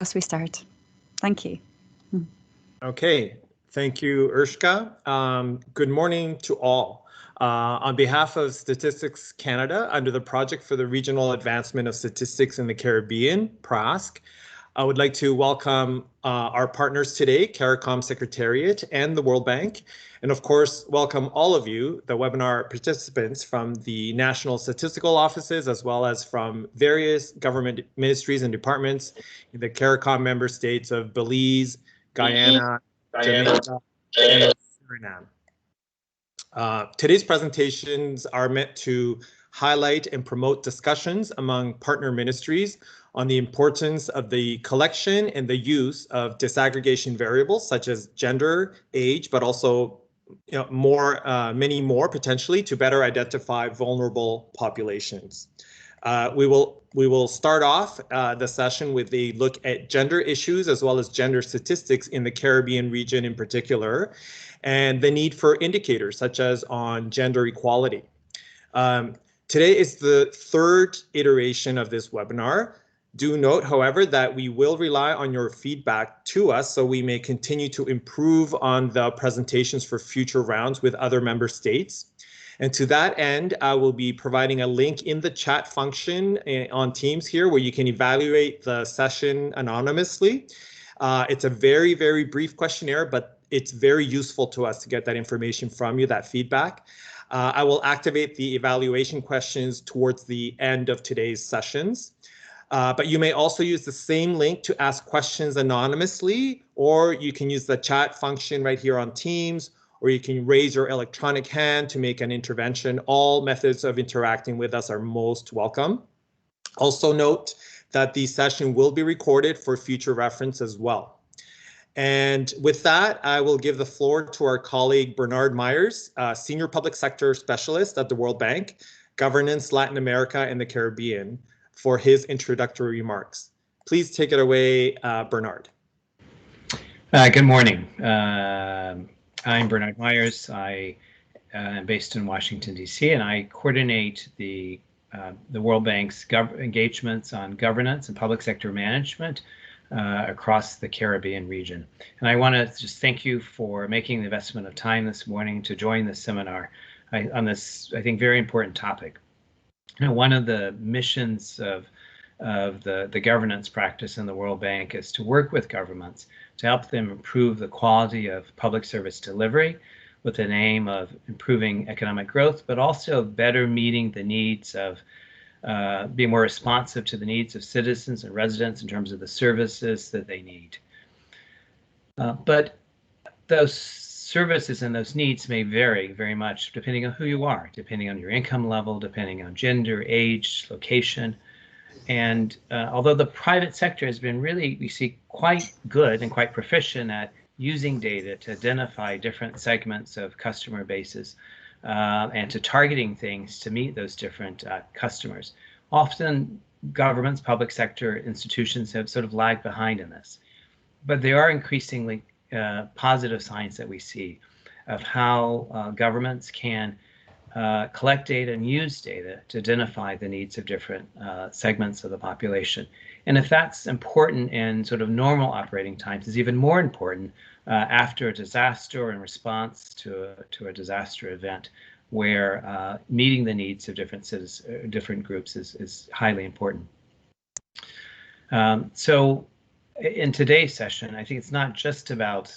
as we start. Thank you. Okay, thank you, Urshka. Good morning to all. On behalf of Statistics Canada, under the Project for the Regional Advancement of Statistics in the Caribbean, PRASC, I would like to welcome our partners today, CARICOM Secretariat and the World Bank, and of course, welcome all of you, the webinar participants from the National Statistical Offices, as well as from various government ministries and departments in the CARICOM member states of Belize, Guyana, Jamaica, and Suriname. Today's presentations are meant to highlight and promote discussions among partner ministries on the importance of the collection and the use of disaggregation variables such as gender, age, but also many more potentially to better identify vulnerable populations. We will start off the session with a look at gender issues as well as gender statistics in the Caribbean region in particular, and the need for indicators such as on gender equality. Today is the third iteration of this webinar. Do note, however, that we will rely on your feedback to us so we may continue to improve on the presentations for future rounds with other member states. And to that end, I will be providing a link in the chat function on Teams here where you can evaluate the session anonymously. It's a very, very brief questionnaire, but it's very useful to us to get that information from you, that feedback. I will activate the evaluation questions towards the end of today's sessions. But you may also use the same link to ask questions anonymously, or you can use the chat function right here on Teams, or you can raise your electronic hand to make an intervention. All methods of interacting with us are most welcome. Also note that the session will be recorded for future reference as well. And with that, I will give the floor to our colleague Bernard Myers, Senior Public Sector Specialist at the World Bank, Governance, Latin America, and the Caribbean, for his introductory remarks. Please take it away, Bernard. Good morning. I'm Bernard Myers. I am based in Washington, D.C., and I coordinate the World Bank's engagements on governance and public sector management across the Caribbean region. And I want to just thank you for making the investment of time this morning to join this seminar on this, I think, very important topic. You know, one of the missions of the governance practice in the World Bank is to work with governments to help them improve the quality of public service delivery with an aim of improving economic growth, but also better meeting the needs of being more responsive to the needs of citizens and residents in terms of the services that they need. But those services and those needs may vary very much depending on who you are, depending on your income level, depending on gender, age, location. And although the private sector has been really, we see, quite good and quite proficient at using data to identify different segments of customer bases and to targeting things to meet those different customers, often governments, public sector institutions have sort of lagged behind in this. But there are increasingly positive signs that we see of how governments can collect data and use data to identify the needs of different segments of the population. And if that's important in sort of normal operating times, it's even more important after a disaster or in response to a disaster event, where meeting the needs of different groups is highly important. So in today's session, I think it's not just about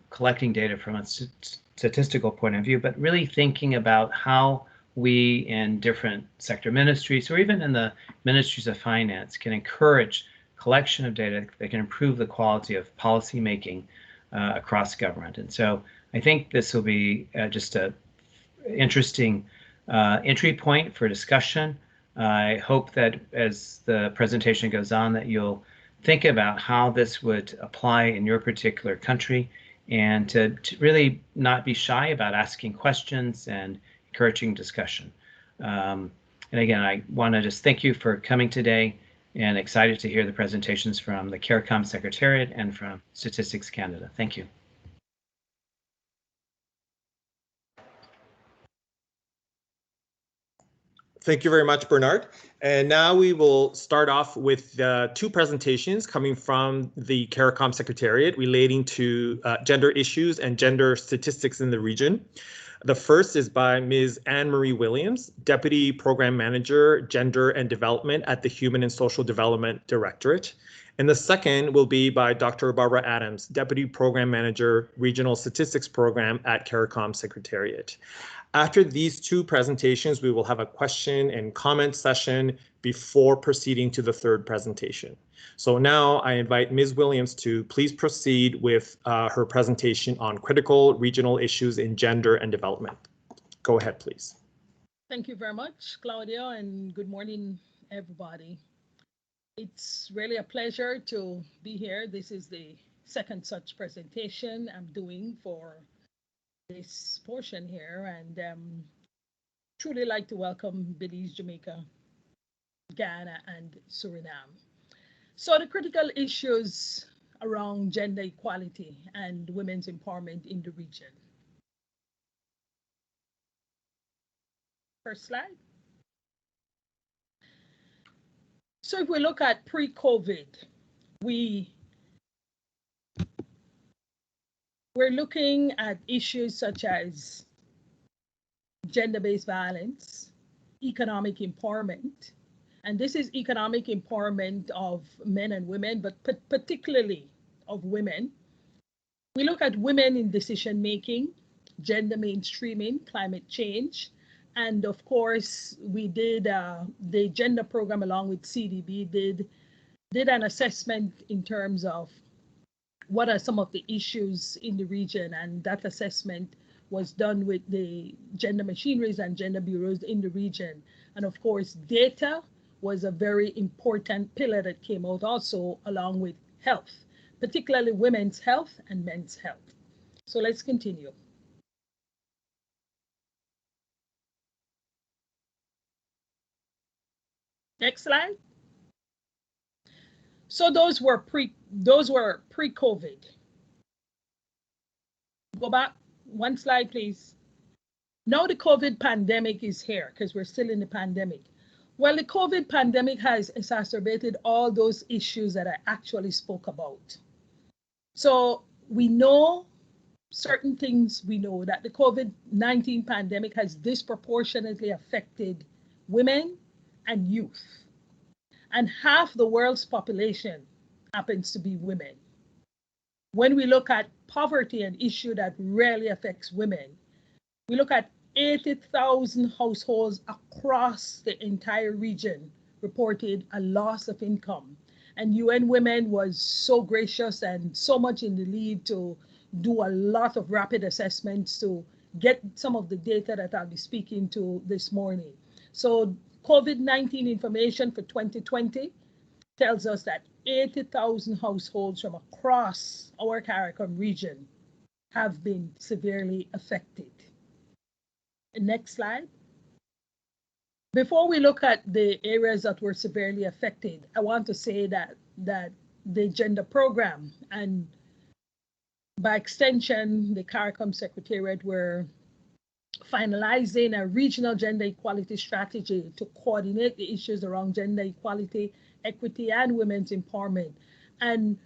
collecting data from a statistical point of view, but really thinking about how we in different sector ministries or even in the ministries of finance can encourage collection of data that can improve the quality of policy making across government. And so I think this will be just a interesting entry point for discussion. I hope that as the presentation goes on that you'll think about how this would apply in your particular country, and to really not be shy about asking questions and encouraging discussion. And again, I want to just thank you for coming today, and excited to hear the presentations from the CARICOM Secretariat and from Statistics Canada. Thank you. Thank you very much, Bernard. And now we will start off with two presentations coming from the CARICOM Secretariat relating to gender issues and gender statistics in the region. The first is by Ms. Anne-Marie Williams, Deputy Program Manager, Gender and Development at the Human and Social Development Directorate. And the second will be by Dr. Barbara Adams, Deputy Program Manager, Regional Statistics Program at CARICOM Secretariat. After these two presentations, we will have a question and comment session before proceeding to the third presentation. So now I invite Ms. Williams to please proceed with her presentation on critical regional issues in gender and development. Go ahead, please. Thank you very much, Claudia, and good morning, everybody. It's really a pleasure to be here. This is the second such presentation I'm doing for this portion here, and truly like to welcome Belize, Jamaica, Guyana, and Suriname. So the critical issues around gender equality and women's empowerment in the region. First slide. So if we look at pre-COVID, we're looking at issues such as gender-based violence, economic empowerment, and this is economic empowerment of men and women, but particularly of women. We look at women in decision-making, gender mainstreaming, climate change, and of course, we did the gender program along with CDB did an assessment in terms of what are some of the issues in the region, and that assessment was done with the gender machineries and gender bureaus in the region. And of course, data was a very important pillar that came out also along with health, particularly women's health and men's health. So let's continue. Next slide. So those were pre-COVID. Go back one slide, please. Now the COVID pandemic is here because we're still in the pandemic. Well, the COVID pandemic has exacerbated all those issues that I actually spoke about. So we know certain things. We know that the COVID-19 pandemic has disproportionately affected women and youth. And half the world's population happens to be women. When we look at poverty, an issue that rarely affects women, we look at 80,000 households across the entire region reported a loss of income. And UN Women was so gracious and so much in the lead to do a lot of rapid assessments to get some of the data that I'll be speaking to this morning. So COVID-19 information for 2020 tells us that 80,000 households from across our CARICOM region have been severely affected. Next slide. Before we look at the areas that were severely affected, I want to say that the gender program and by extension, the CARICOM Secretariat were finalizing a regional gender equality strategy to coordinate the issues around gender equality, equity, and women's empowerment, and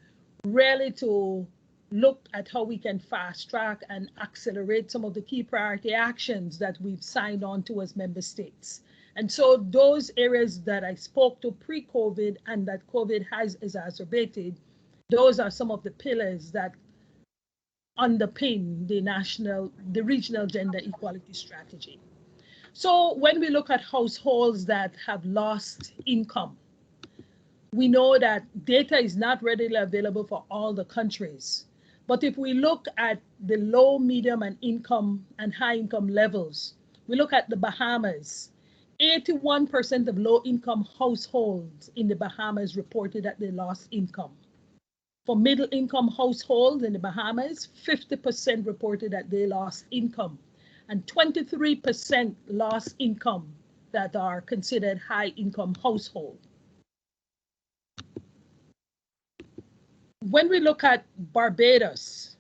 really to look at how we can fast track and accelerate some of the key priority actions that we've signed on to as member states. And so those areas that I spoke to pre-COVID and that COVID has exacerbated, those are some of the pillars that underpin the regional gender equality strategy. So when we look at households that have lost income, we know that data is not readily available for all the countries. But if we look at the low, medium, and income and high income levels, we look at the Bahamas, 81% of low income households in the Bahamas reported that they lost income. For middle income households in the Bahamas, 50% reported that they lost income, and 23% lost income that are considered high income households. When we look at Barbados,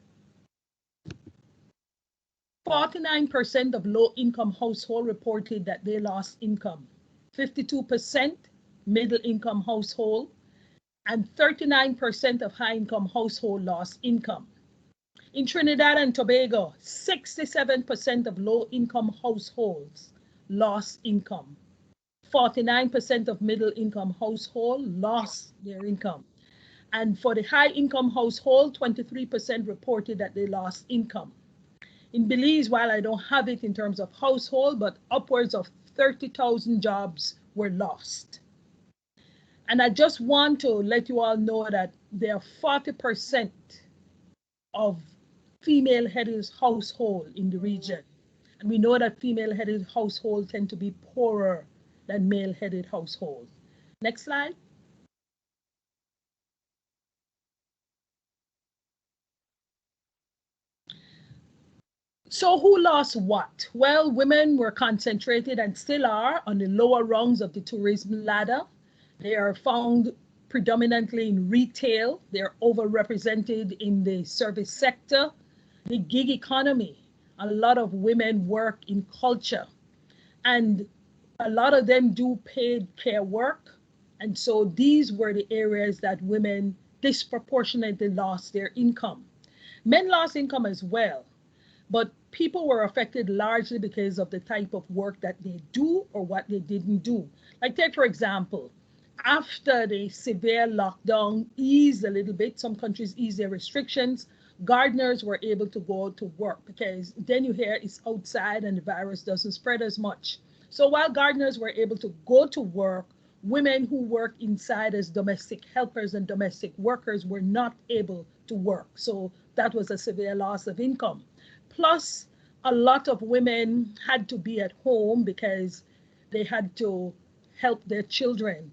49% of low income households reported that they lost income. 52% middle income household, and 39% of high income household lost income. In Trinidad and Tobago, 67% of low income households lost income. 49% of middle income household lost their income. And for the high income household, 23% reported that they lost income. In Belize, while I don't have it in terms of household, but upwards of 30,000 jobs were lost. And I just want to let you all know that there are 40% of female-headed households in the region. And we know that female-headed households tend to be poorer than male-headed households. Next slide. So who lost what? Well, women were concentrated and still are on the lower rungs of the tourism ladder. They are found predominantly in retail. They're overrepresented in the service sector, the gig economy. A lot of women work in culture, and a lot of them do paid care work. And so these were the areas that women disproportionately lost their income. Men lost income as well, but people were affected largely because of the type of work that they do or what they didn't do. Like take, for example, after the severe lockdown eased a little bit, some countries eased their restrictions, gardeners were able to go to work because then you hear it's outside and the virus doesn't spread as much. So while gardeners were able to go to work, women who work inside as domestic helpers and domestic workers were not able to work. So that was a severe loss of income. Plus, a lot of women had to be at home because they had to help their children.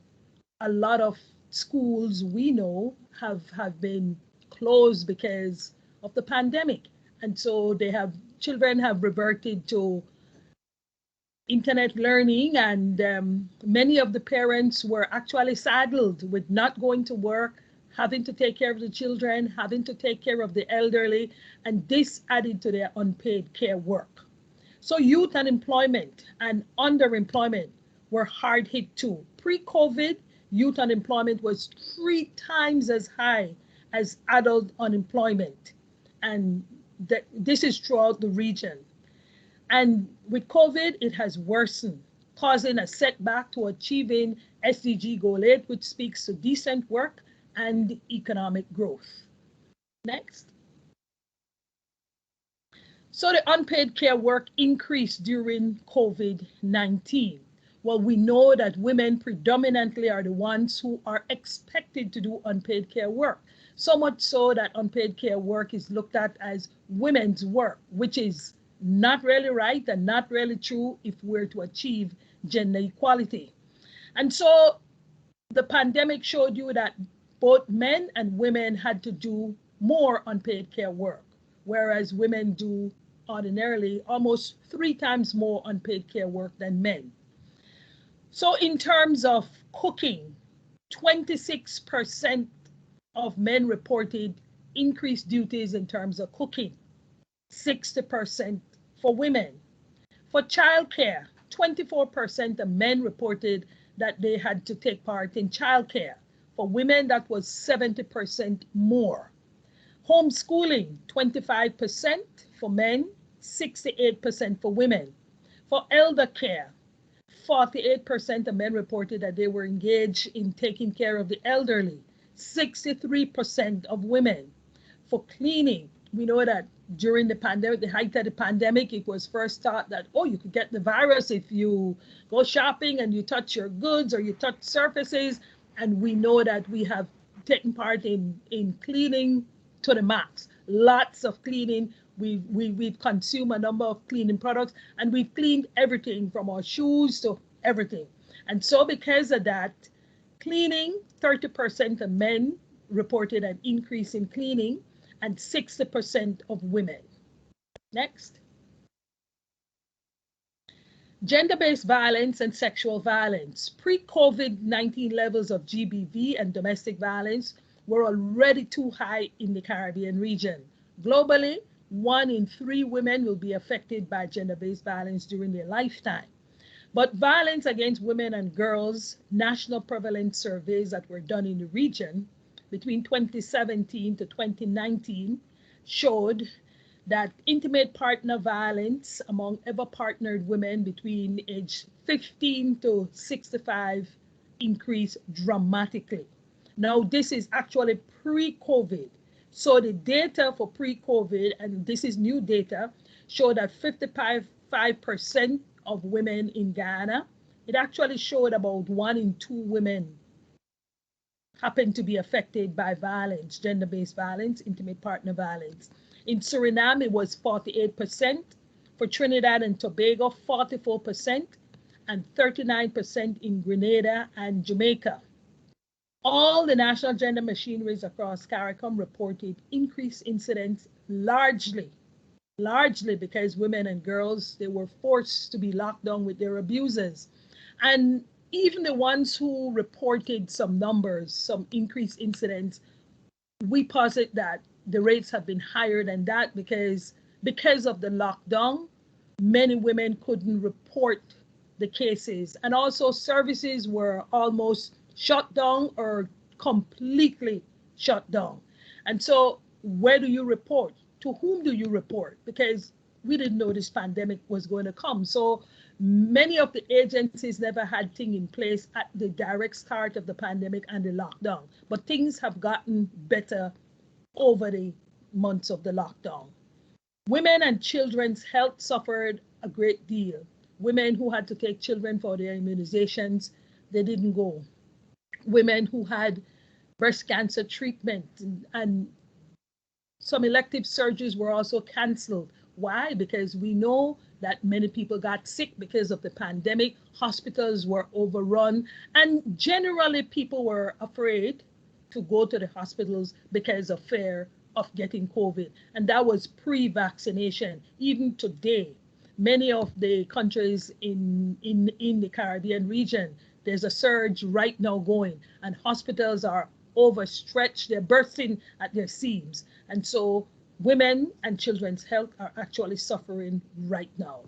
A lot of schools we know have been closed because of the pandemic. And so children have reverted to internet learning, and many of the parents were actually saddled with not going to work, having to take care of the children, having to take care of the elderly, and this added to their unpaid care work. So youth unemployment and underemployment were hard hit too. Pre-COVID, youth unemployment was 3 times as high as adult unemployment. And this is throughout the region. And with COVID, it has worsened, causing a setback to achieving SDG Goal 8, which speaks to decent work and economic growth. Next. So the unpaid care work increased during COVID-19. Well, we know that women predominantly are the ones who are expected to do unpaid care work. So much so that unpaid care work is looked at as women's work, which is not really right and not really true if we're to achieve gender equality. And so the pandemic showed you that both men and women had to do more unpaid care work, whereas women do ordinarily almost 3 times more unpaid care work than men. So in terms of cooking, 26% of men reported increased duties in terms of cooking, 60% for women. For childcare, 24% of men reported that they had to take part in childcare. For women, that was 70% more. Homeschooling, 25% for men, 68% for women. For elder care, 48% of men reported that they were engaged in taking care of the elderly, 63% of women. For cleaning, we know that during the pandemic, the height of the pandemic, it was first thought that, oh, you could get the virus if you go shopping and you touch your goods or you touch surfaces. And we know that we have taken part in cleaning to the max. Lots of cleaning. We've consumed a number of cleaning products, and we've cleaned everything from our shoes to everything. And so because of that, cleaning, 30% of men reported an increase in cleaning and 60% of women. Next. Gender-based violence and sexual violence. Pre-COVID-19 levels of GBV and domestic violence were already too high in the Caribbean region. Globally, 1 in 3 women will be affected by gender-based violence during their lifetime. But violence against women and girls, national prevalence surveys that were done in the region between 2017 to 2019 showed that intimate partner violence among ever partnered women between age 15 to 65 increased dramatically. Now, this is actually pre-COVID. So the data for pre-COVID, and this is new data, show that 55% of women in Guyana, it actually showed about 1 in 2 women happen to be affected by violence, gender-based violence, intimate partner violence. In Suriname, it was 48%. For Trinidad and Tobago, 44%, and 39% in Grenada and Jamaica. All the national gender machineries across CARICOM reported increased incidents largely because women and girls, they were forced to be locked down with their abusers. And even the ones who reported some numbers, some increased incidents, we posit that the rates have been higher than that because of the lockdown, many women couldn't report the cases. And also services were almost shut down or completely shut down. And so where do you report? To whom do you report? Because we didn't know this pandemic was going to come. So many of the agencies never had things in place at the direct start of the pandemic and the lockdown. But things have gotten better over the months of the lockdown. Women and children's health suffered a great deal. Women who had to take children for their immunizations, they didn't go. Women who had breast cancer treatment and some elective surgeries were also canceled. Why? Because we know that many people got sick because of the pandemic. Hospitals were overrun, and generally people were afraid to go to the hospitals because of fear of getting COVID. And that was pre-vaccination. Even today, many of the countries in the Caribbean region, there's a surge right now going, and hospitals are overstretched, they're bursting at their seams. And so women and children's health are actually suffering right now.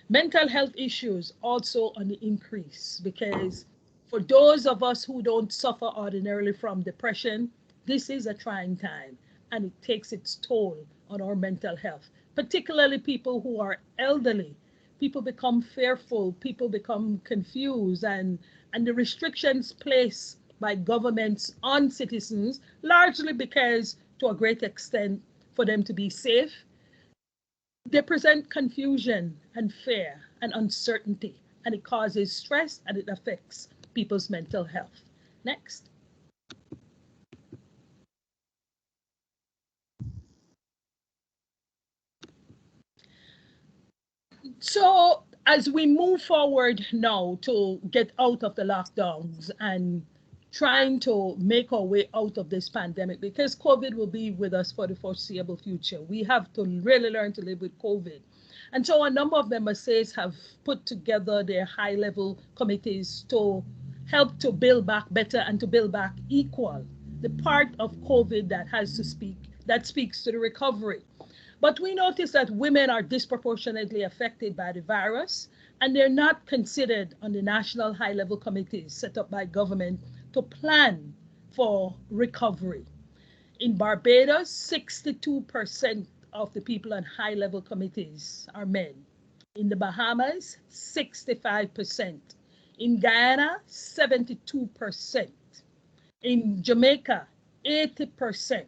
Mental health issues also on the increase, because for those of us who don't suffer ordinarily from depression, this is a trying time and it takes its toll on our mental health, particularly people who are elderly. People become fearful, people become confused, and the restrictions placed by governments on citizens, largely because to a great extent for them to be safe, they present confusion and fear and uncertainty, and it causes stress and it affects people's mental health. Next. So as we move forward now to get out of the lockdowns and trying to make our way out of this pandemic, because COVID will be with us for the foreseeable future, we have to really learn to live with COVID. And so a number of member states have put together their high-level committees to help to build back better and to build back equal, the part of COVID that speaks to the recovery. But we notice that women are disproportionately affected by the virus, and they're not considered on the national high-level committees set up by government to plan for recovery. In Barbados, 62% of the people on high-level committees are men. In the Bahamas, 65%. In Guyana, 72%. In Jamaica, 80%.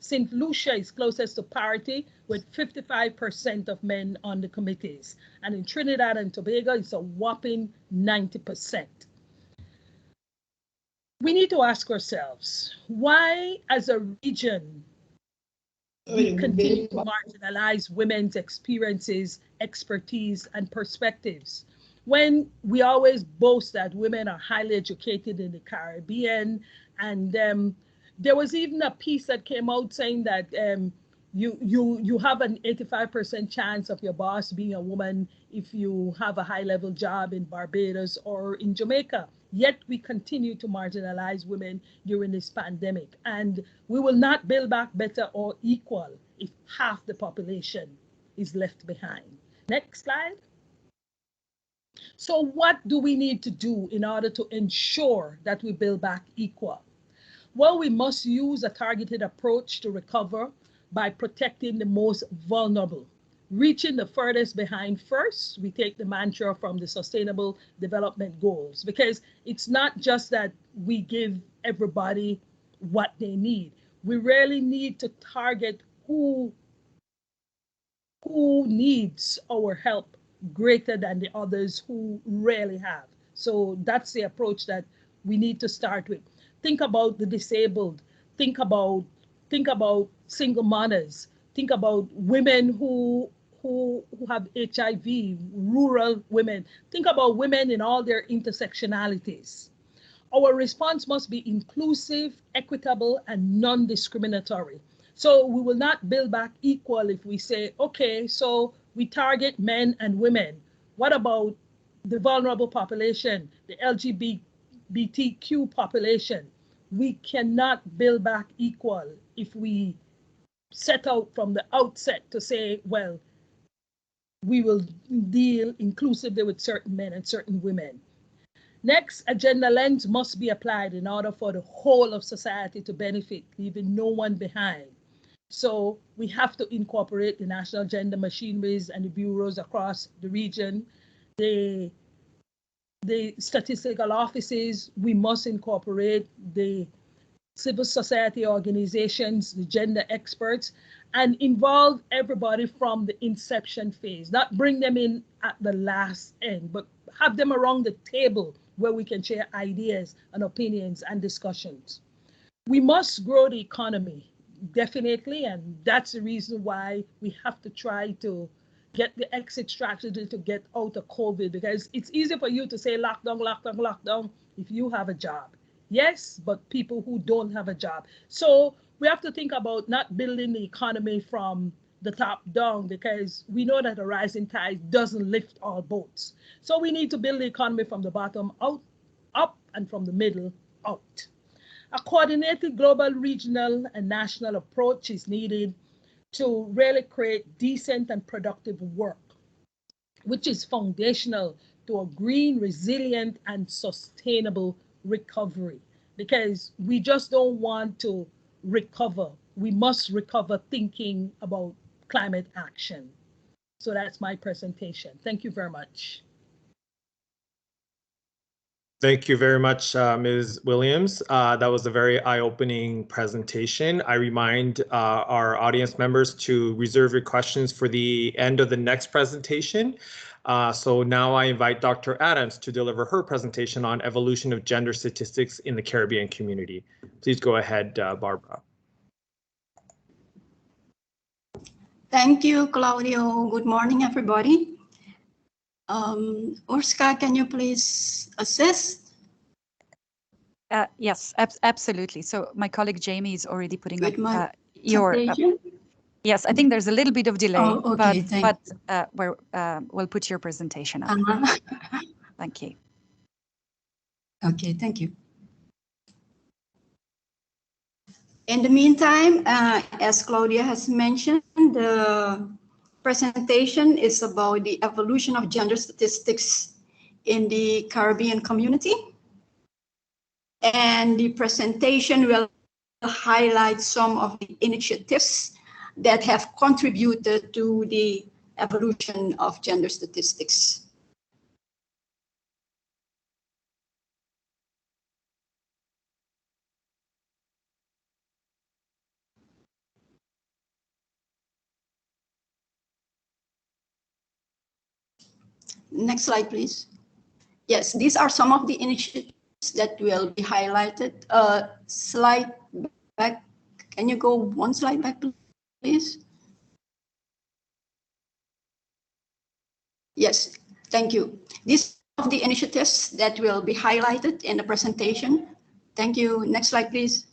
St. Lucia is closest to parity with 55% of men on the committees. And in Trinidad and Tobago, it's a whopping 90%. We need to ask ourselves, why as a region we continue to marginalize women's experiences, expertise, and perspectives, when we always boast that women are highly educated in the Caribbean. And there was even a piece that came out saying that you have an 85% chance of your boss being a woman if you have a high-level job in Barbados or in Jamaica. Yet we continue to marginalize women during this pandemic, and we will not build back better or equal if half the population is left behind. Next slide. So what do we need to do in order to ensure that we build back equal? Well, we must use a targeted approach to recover by protecting the most vulnerable. Reaching the furthest behind first, we take the mantra from the Sustainable Development Goals, because it's not just that we give everybody what they need. We really need to target who needs our help greater than the others who rarely have. So that's the approach that we need to start with. Think about the disabled. Think about single mothers. Think about women who have HIV, rural women. Think about women in all their intersectionalities. Our response must be inclusive, equitable, and non-discriminatory. So we will not build back equal if we say, okay, so we target men and women. What about the vulnerable population, the LGBTQ population? We cannot build back equal if we set out from the outset to say, well, we will deal inclusively with certain men and certain women. Next, a gender lens must be applied in order for the whole of society to benefit, leaving no one behind. So we have to incorporate the national gender machineries and the bureaus across the region. The statistical offices, we must incorporate the civil society organizations, the gender experts, and involve everybody from the inception phase, not bring them in at the last end, but have them around the table where we can share ideas and opinions and discussions. We must grow the economy, definitely, and that's the reason why we have to try to get the exit strategy to get out of COVID, because it's easy for you to say lockdown, lockdown, lockdown if you have a job. Yes, but people who don't have a job. So we have to think about not building the economy from the top down, because we know that a rising tide doesn't lift all boats. So we need to build the economy from the bottom out, up, and from the middle out. A coordinated global, regional, and national approach is needed to really create decent and productive work, which is foundational to a green, resilient, and sustainable recovery, because we just don't want to recover. We must recover thinking about climate action. So that's my presentation. Thank you very much. Thank you very much, Ms. Williams. That was a very eye-opening presentation. I remind our audience members to reserve your questions for the end of the next presentation. So now I invite Dr. Adams to deliver her presentation on evolution of gender statistics in the Caribbean community. Please go ahead, Barbara. Thank you, Claudio. Good morning, everybody. Urska, can you please assist? Yes, absolutely. So my colleague Jamie is already putting up your. Yes, I think there's a little bit of delay, okay, but we'll put your presentation up. Thank you. Okay, thank you. In the meantime, as Claudia has mentioned, the presentation is about the evolution of gender statistics in the Caribbean community. And the presentation will highlight some of the initiatives that have contributed to the evolution of gender statistics. Next slide, please. Yes, these are some of the initiatives that will be highlighted. Slide back. Can you go one slide back, please? Yes, thank you. These are the initiatives that will be highlighted in the presentation. Thank you. Next slide, please.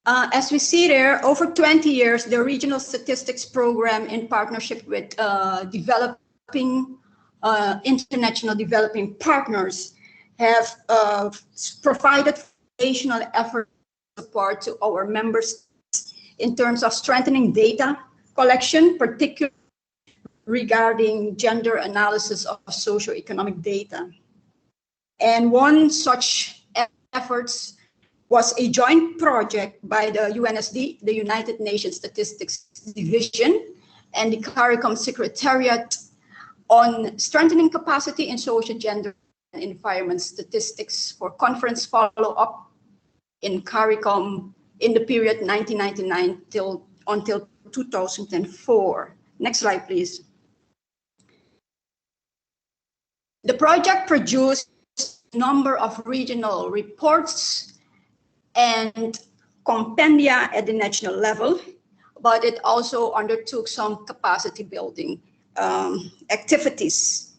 As we see there, over 20 years, the Regional Statistics Program, in partnership with developing international developing partners, have provided foundational efforts support to our members in terms of strengthening data collection, particularly regarding gender analysis of socioeconomic data. And one such efforts was a joint project by the UNSD, the United Nations Statistics Division, and the CARICOM Secretariat on strengthening capacity in social, gender, and environment statistics for conference follow-up in CARICOM in the period 1999 until 2004. Next slide, please. The project produced a number of regional reports and compendia at the national level, but it also undertook some capacity building activities.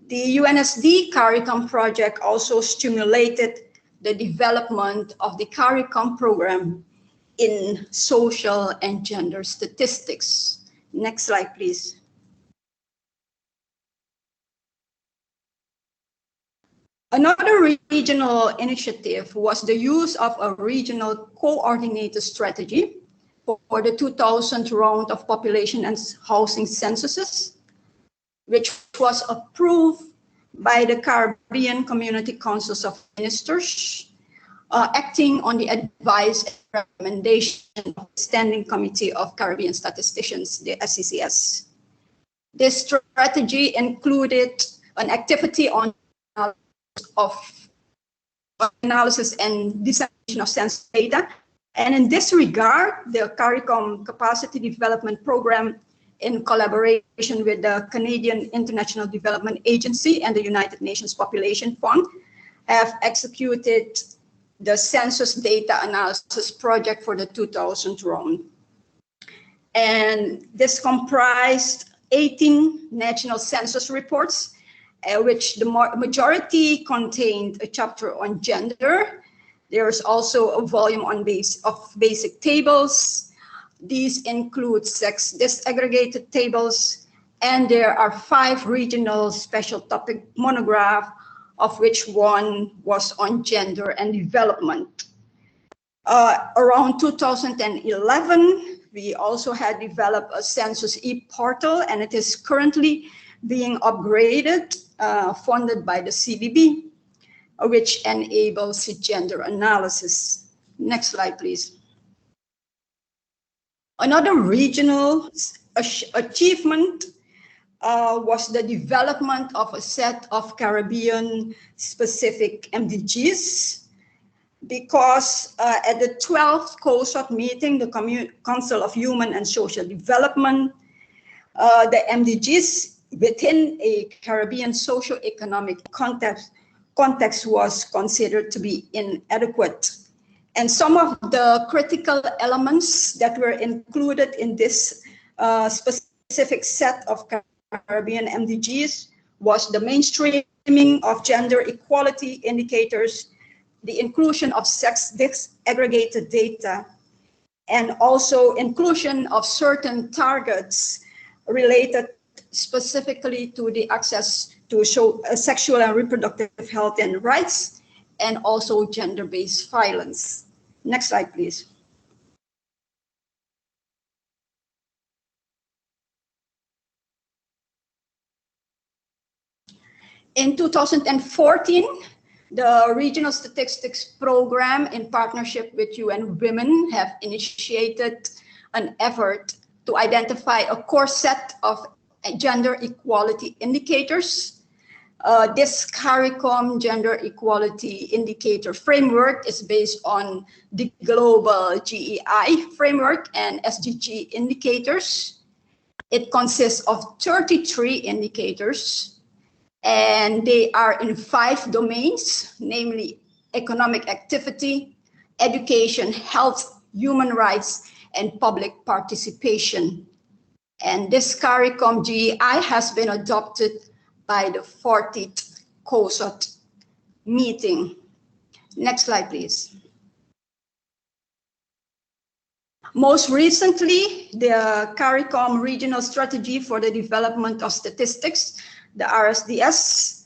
The UNSD CARICOM project also stimulated the development of the CARICOM program in social and gender statistics. Next slide, please. Another regional initiative was the use of a regional coordinated strategy for the 2000 round of population and housing censuses, which was approved by the Caribbean Community Councils of Ministers, acting on the advice and recommendation of the Standing Committee of Caribbean Statisticians, the SCCS. This strategy included an activity on analysis and dissemination of census data. And in this regard, the CARICOM Capacity Development Program, in collaboration with the Canadian International Development Agency and the United Nations Population Fund, have executed the census data analysis project for the 2000 round. And this comprised 18 national census reports, which the majority contained a chapter on gender. There's also a volume on basic tables. These include sex disaggregated tables, and there are 5 regional special topic monographs, of which one was on gender and development. Around 2011, we also had developed a census e-portal, and it is currently being upgraded, funded by the CBB, which enables gender analysis. Next slide, please. Another regional achievement was the development of a set of Caribbean-specific MDGs, because at the 12th COSOT meeting, the Council of Human and Social Development, the MDGs within a Caribbean socio-economic context was considered to be inadequate. And some of the critical elements that were included in this specific set of Caribbean MDGs was the mainstreaming of gender equality indicators, the inclusion of sex disaggregated data, and also inclusion of certain targets related specifically to the access to sexual and reproductive health and rights, and also gender-based violence. Next slide, please. In 2014, the Regional Statistics Program, in partnership with UN Women, have initiated an effort to identify a core set of gender equality indicators. This CARICOM Gender Equality Indicator Framework is based on the global GEI framework and SDG indicators. It consists of 33 indicators, and they are in 5 domains, namely economic activity, education, health, human rights, and public participation. And this CARICOM GEI has been adopted by the 40th COSOT meeting. Next slide, please. Most recently, the CARICOM Regional Strategy for the Development of Statistics, the RSDS,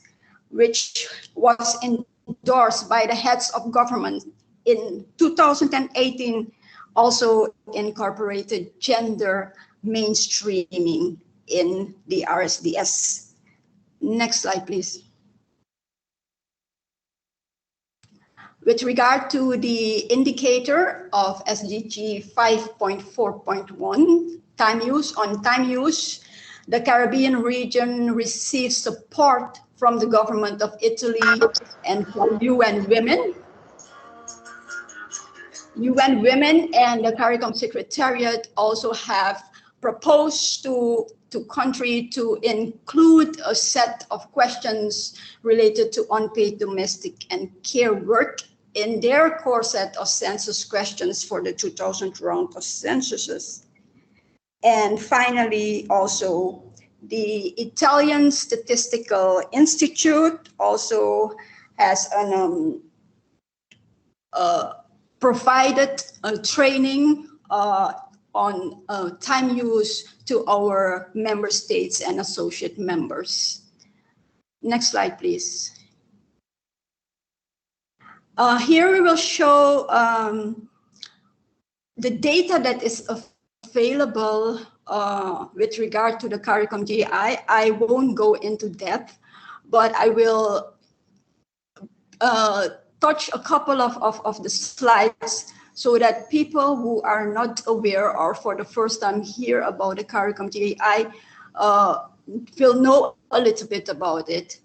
which was endorsed by the heads of government in 2018 also incorporated gender mainstreaming in the RSDS. Next slide, please. With regard to the indicator of SDG 5.4.1, time use, the Caribbean region receives support from the government of Italy and from UN Women. UN Women and the CARICOM Secretariat also have proposed to country to include a set of questions related to unpaid domestic and care work in their core set of census questions for the 2000 round of censuses. And finally, also the Italian Statistical Institute also has an, provided a training on time use to our member states and associate members. Next slide, please. Here we will show the data that is available with regard to the CARICOM GI. I won't go into depth, but I will touch a couple of the slides so that people who are not aware or for the first time hear about the CARICOM GI will know a little bit about it.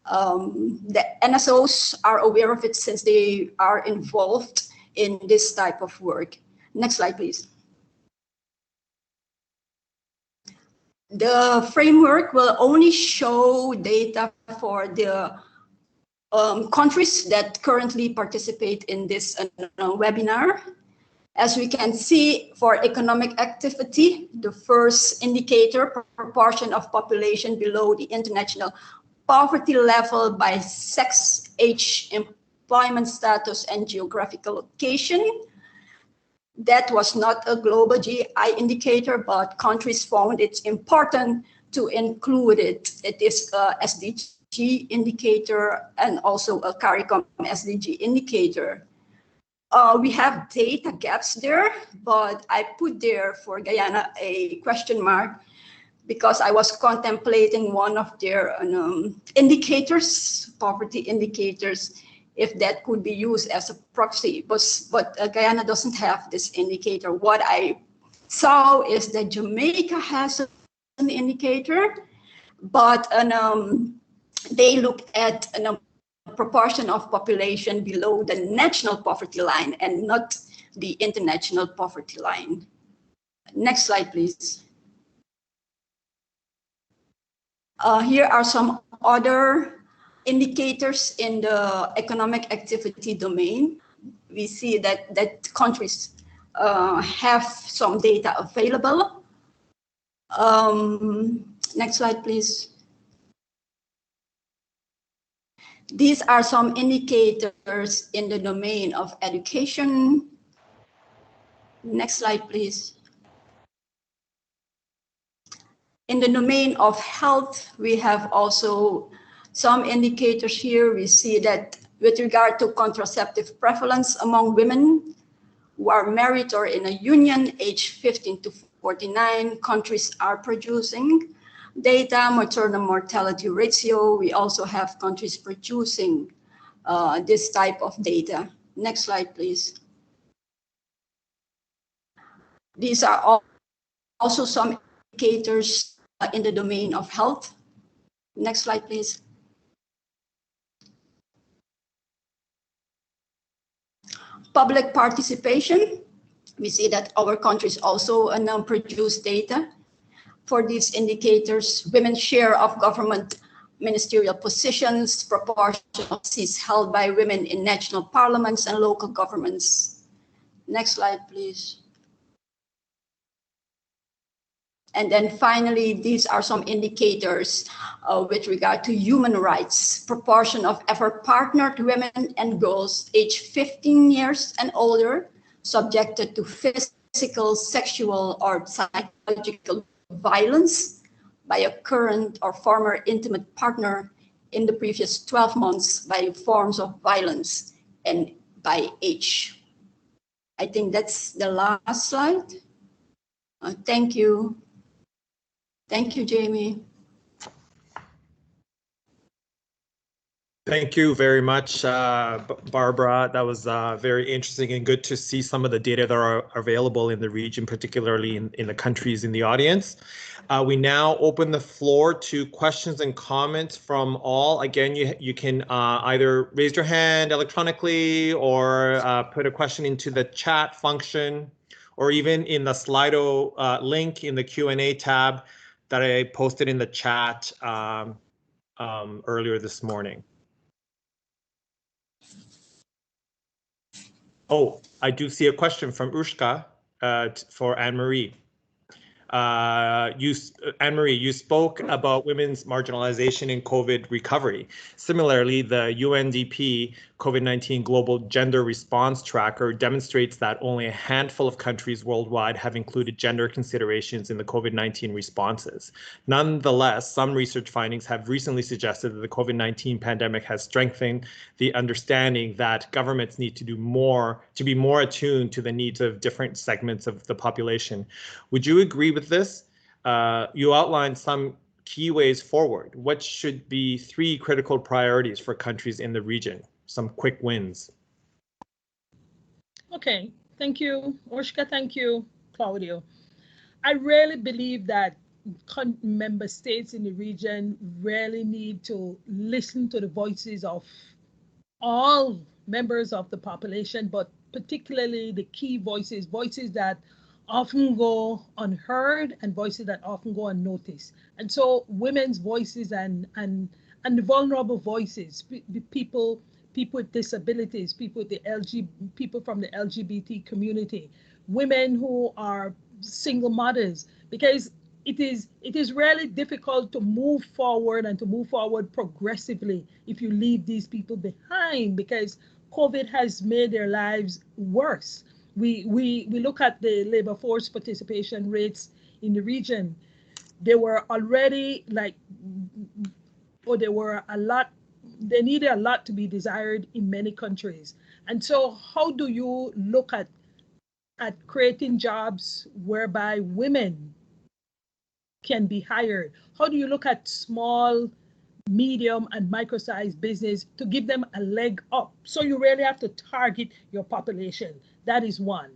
The NSOs are aware of it since they are involved in this type of work. Next slide, please. The framework will only show data for the countries that currently participate in this webinar. As we can see, for economic activity, the first indicator, proportion of population below the international poverty level by sex, age, employment status, and geographical location. That was not a global GI indicator, but countries found it's important to include it. It is a SDG indicator and also a CARICOM SDG indicator. We have data gaps there, but I put there for Guyana a question mark because I was contemplating one of their indicators, poverty indicators, if that could be used as a proxy, but Guyana doesn't have this indicator. What I saw is that Jamaica has an indicator, but they looked at a proportion of population below the national poverty line and not the international poverty line. Next slide, please. Here are some other indicators in the economic activity domain. We see that countries have some data available. Next slide, please. These are some indicators in the domain of education. Next slide, please. In the domain of health, we have also some indicators here. We see that with regard to contraceptive prevalence among women who are married or in a union age 15 to 49, countries are producing data. Maternal mortality ratio, we also have countries producing this type of data. Next slide, please. These are also some indicators in the domain of health. Next slide, please. Public participation. We see that our countries also produce data for these indicators. Women's share of government ministerial positions, proportion of seats held by women in national parliaments and local governments. Next slide, please. And then finally, these are some indicators with regard to human rights. Proportion of ever partnered women and girls aged 15 years and older subjected to physical, sexual, or psychological violence by a current or former intimate partner in the previous 12 months by forms of violence. And by age. I think that's the last slide. Thank you. Thank you, Jamie. Thank you very much, Barbara. That was very interesting and good to see some of the data that are available in the region, particularly in the countries in the audience. We now open the floor to questions and comments from all. Again, you can either raise your hand electronically or put a question into the chat function, or even in the Slido link in the Q&A tab that I posted in the chat earlier this morning. Oh, I do see a question from Ushka for Anne-Marie. Anne-Marie, you spoke about women's marginalization in COVID recovery. Similarly, the UNDP COVID-19 Global Gender Response Tracker demonstrates that only a handful of countries worldwide have included gender considerations in the COVID-19 responses. Nonetheless, some research findings have recently suggested that the COVID-19 pandemic has strengthened the understanding that governments need to do more to be more attuned to the needs of different segments of the population. Would you agree with this? You outlined some key ways forward. What should be 3 critical priorities for countries in the region? Some quick wins. Okay, thank you, Orshka. Thank you, Claudio. I really believe that member states in the region really need to listen to the voices of all members of the population, but particularly the key voices, voices that often go unheard and voices that often go unnoticed. And so women's voices and the vulnerable voices, people with disabilities, people from the LGBT community, women who are single mothers, because it is really difficult to move forward and to move forward progressively if you leave these people behind, because COVID has made their lives worse. We look at the labor force participation rates in the region. They were already they needed a lot to be desired in many countries. And so how do you look at creating jobs whereby women can be hired? How do you look at small, medium, and micro-sized business to give them a leg up? So you really have to target your population. That is one.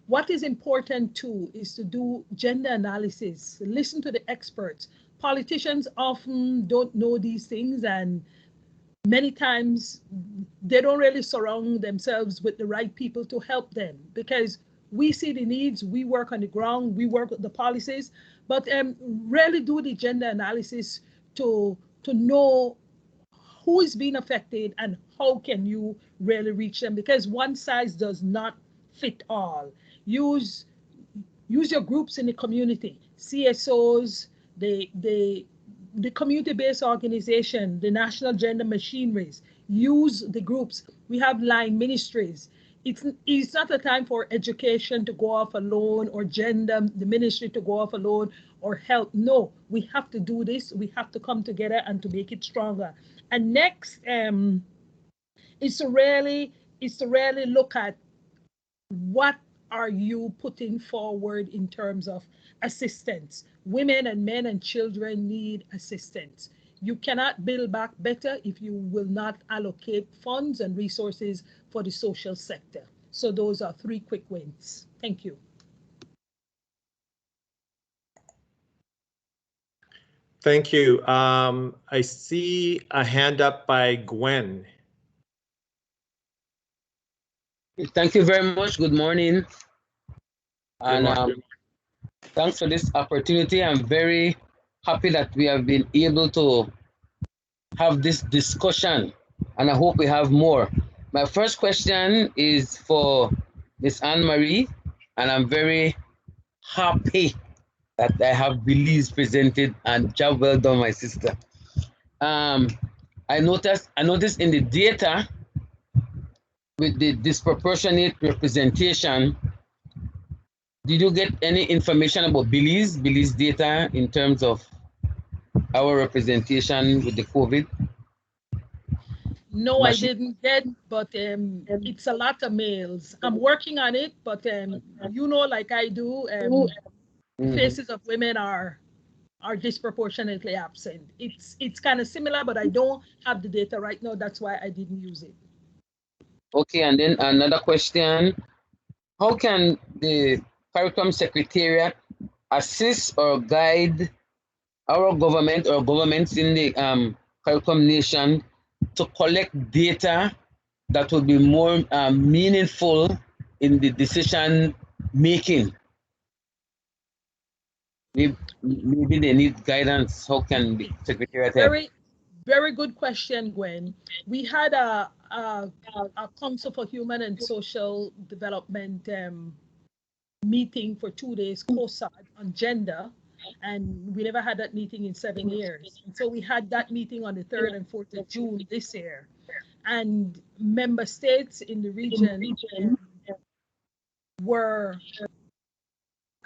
What is important too is to do gender analysis, listen to the experts. Politicians often don't know these things, and many times they don't really surround themselves with the right people to help them, because we see the needs, we work on the ground, we work with the policies, but really do the gender analysis to know who is being affected and how can you really reach them, because one size does not fit all. Use your groups in the community, CSOs, the community-based organization, the national gender machineries. Use the groups. We have line ministries. It's not a time for education to go off alone, or gender, the ministry to go off alone, or help. No, we have to do this. We have to come together and to make it stronger. And next is to really look at what are you putting forward in terms of assistance. Women and men and children need assistance. You cannot build back better if you will not allocate funds and resources for the social sector. So those are 3 quick wins. Thank you. Thank you. I see a hand up by Gwen. Thank you very much. Good morning. And thanks for this opportunity. I'm very happy that we have been able to have this discussion, and I hope we have more. My first question is for Ms. Anne-Marie, and I'm very happy that I have Belize presented, and job well done, my sister. I noticed in the data with the disproportionate representation, did you get any information about Belize data in terms of our representation with the COVID? No, I machine? didn't get, but it's a lot of males. I'm working on it, but you know, like I do, faces of women are disproportionately absent. It's kind of similar, but I don't have the data right now. That's why I didn't use it. Okay, and then another question. How can the CARICOM Secretariat assist or guide our government or governments in the CARICOM nation to collect data that will be more meaningful in the decision making? Maybe they need guidance. How can the Secretariat help? Very good question, Gwen. We had a Council for Human and Social Development meeting for 2 days, COSAD, on gender, and we never had that meeting in 7 years. And so we had that meeting on the 3rd and 4th of June this year. And member states in the region were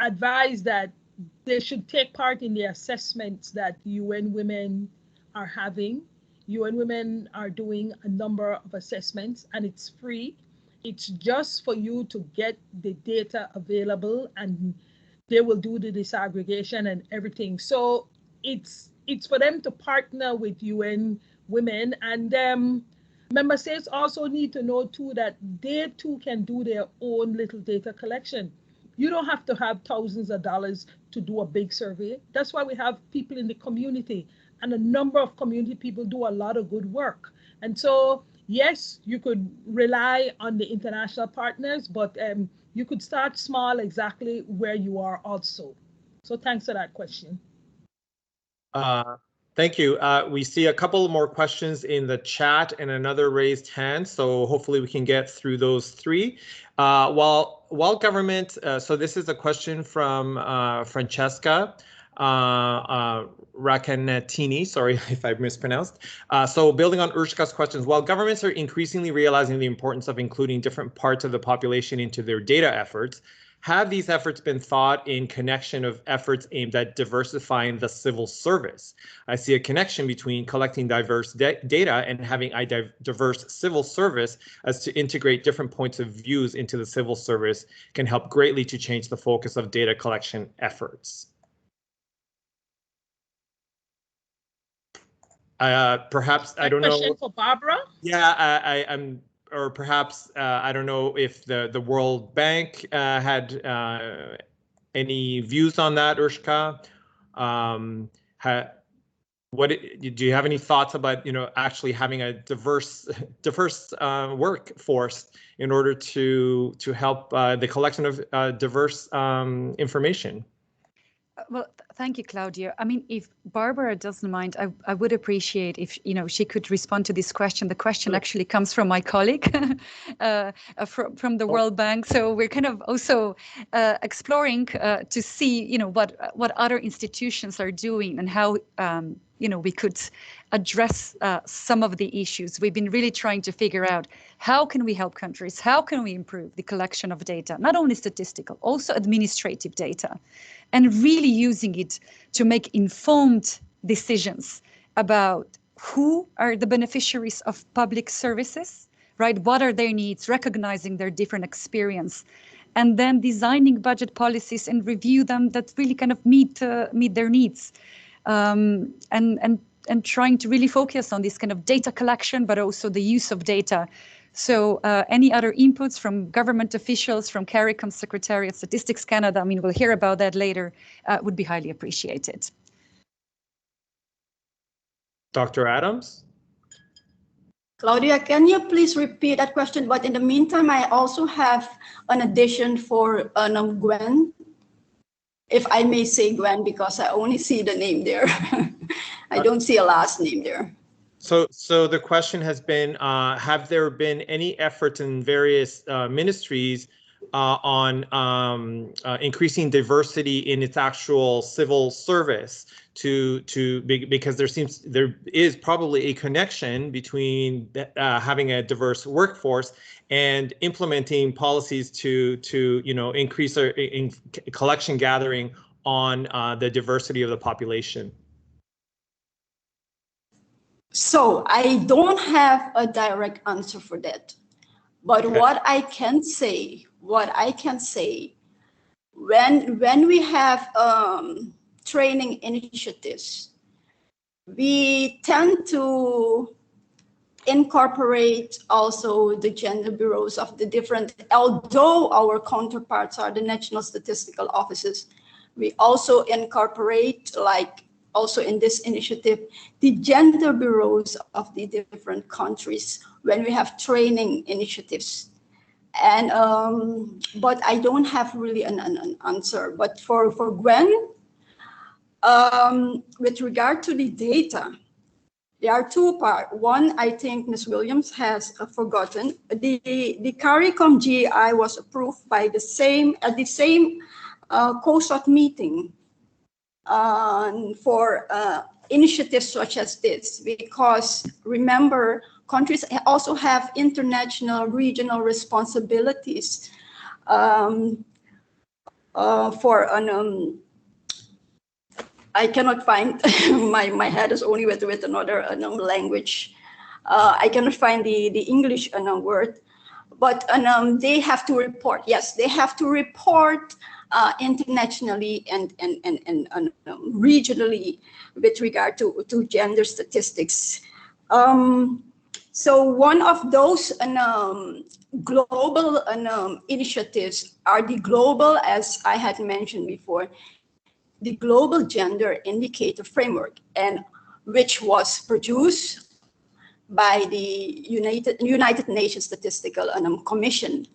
advised that they should take part in the assessments that UN Women are having. UN Women are doing a number of assessments, and it's free. It's just for you to get the data available, and they will do the disaggregation and everything. So it's for them to partner with UN Women, and member states also need to know too that they too can do their own little data collection. You don't have to have thousands of dollars to do a big survey. That's why we have people in the community, and a number of community people do a lot of good work. And so, yes, you could rely on the international partners, but you could start small exactly where you are also. So thanks for that question. Thank you. We see a couple more questions in the chat and another raised hand, so hopefully we can get through those three. While government, so this is a question from Francesca Racanatini, sorry if I mispronounced. So building on Urshka's questions, while governments are increasingly realizing the importance of including different parts of the population into their data efforts, have these efforts been thought in connection of efforts aimed at diversifying the civil service? I see a connection between collecting diverse data and having a diverse civil service, as to integrate different points of views into the civil service can help greatly to change the focus of data collection efforts. Perhaps, I don't know. Question for Barbara? Yeah, I'm. Or perhaps, I don't know if the World Bank had any views on that, Urshka. Do you have any thoughts about, actually having a diverse workforce in order to help the collection of diverse information? Well, thank you, Claudia. I mean, if Barbara doesn't mind, I would appreciate if she could respond to this question. The question actually comes from my colleague from the World Bank. So we're kind of also exploring to see what other institutions are doing and how we could address some of the issues. We've been really trying to figure out how can we help countries, how can we improve the collection of data, not only statistical, also administrative data, and really using it to make informed decisions about who are the beneficiaries of public services, right? What are their needs, recognizing their different experience, and then designing budget policies and review them that really kind of meet their needs. And trying to really focus on this kind of data collection, but also the use of data. So any other inputs from government officials, from CARICOM, Secretariat, Statistics Canada, I mean, we'll hear about that later, would be highly appreciated. Dr. Adams? Claudia, can you please repeat that question? But in the meantime, I also have an addition for Gwen. If I may say Gwen, because I only see the name there. I don't see a last name there. So the question has been, have there been any efforts in various ministries on increasing diversity in its actual civil service because there is probably a connection between having a diverse workforce and implementing policies to increase in collection gathering on the diversity of the population. So I don't have a direct answer for that. But Okay. what I can say, when we have training initiatives, we tend to incorporate also the gender bureaus of the different, although our counterparts are the national statistical offices, we also incorporate, like also in this initiative, the gender bureaus of the different countries when we have training initiatives. And but I don't have really an answer. But for Gwen, with regard to the data, there are two parts. One, I think Ms. Williams has forgotten. The CARICOM GI was approved by the same at the same COSOT meeting for initiatives such as this, because remember, countries also have international regional responsibilities for an I cannot find my head is only with another language. I cannot find the English word, but they have to report. Yes, they have to report internationally and regionally with regard to gender statistics. So one of those global initiatives are the global, as I had mentioned before, the Global Gender Indicator Framework, and which was produced by the United Nations Statistical Commission.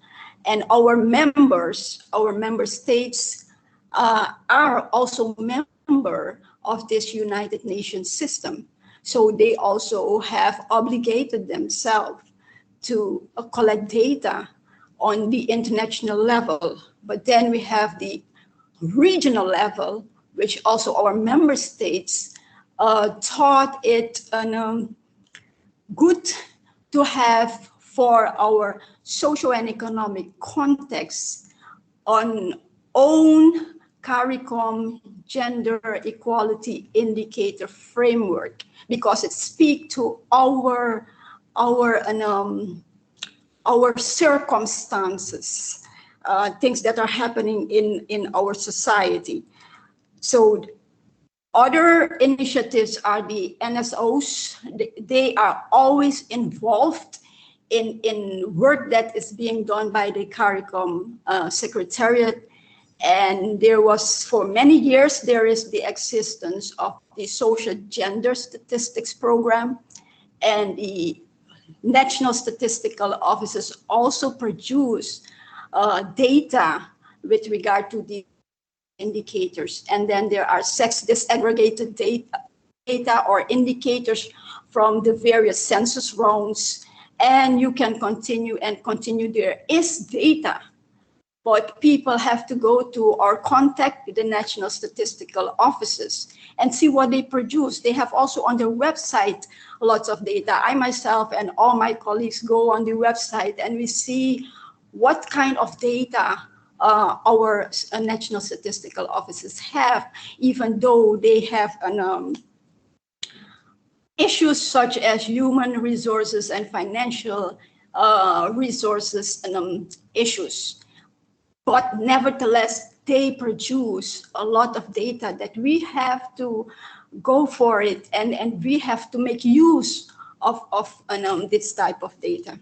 And our member states are also member of this United Nations system. So they also have obligated themselves to collect data on the international level. But then we have the regional level, which also our member states thought it good to have for our social and economic context on own CARICOM gender equality indicator framework, because it speaks to our circumstances, things that are happening in our society. So other initiatives are the NSOs. They are always involved in work that is being done by the CARICOM Secretariat. And there was, for many years, there is the existence of the Social Gender Statistics Program, and the National Statistical Offices also produce data with regard to the indicators. And then there are sex disaggregated data or indicators from the various census rounds. And you can continue and continue. There is data, but people have to go to or contact the National Statistical Offices and see what they produce. They have also on their website lots of data. I myself and all my colleagues go on the website and we see what kind of data our National Statistical Offices have, even though they have issues such as human resources and financial resources issues. But nevertheless, they produce a lot of data that we have to go for it, and we have to make use of this type of data.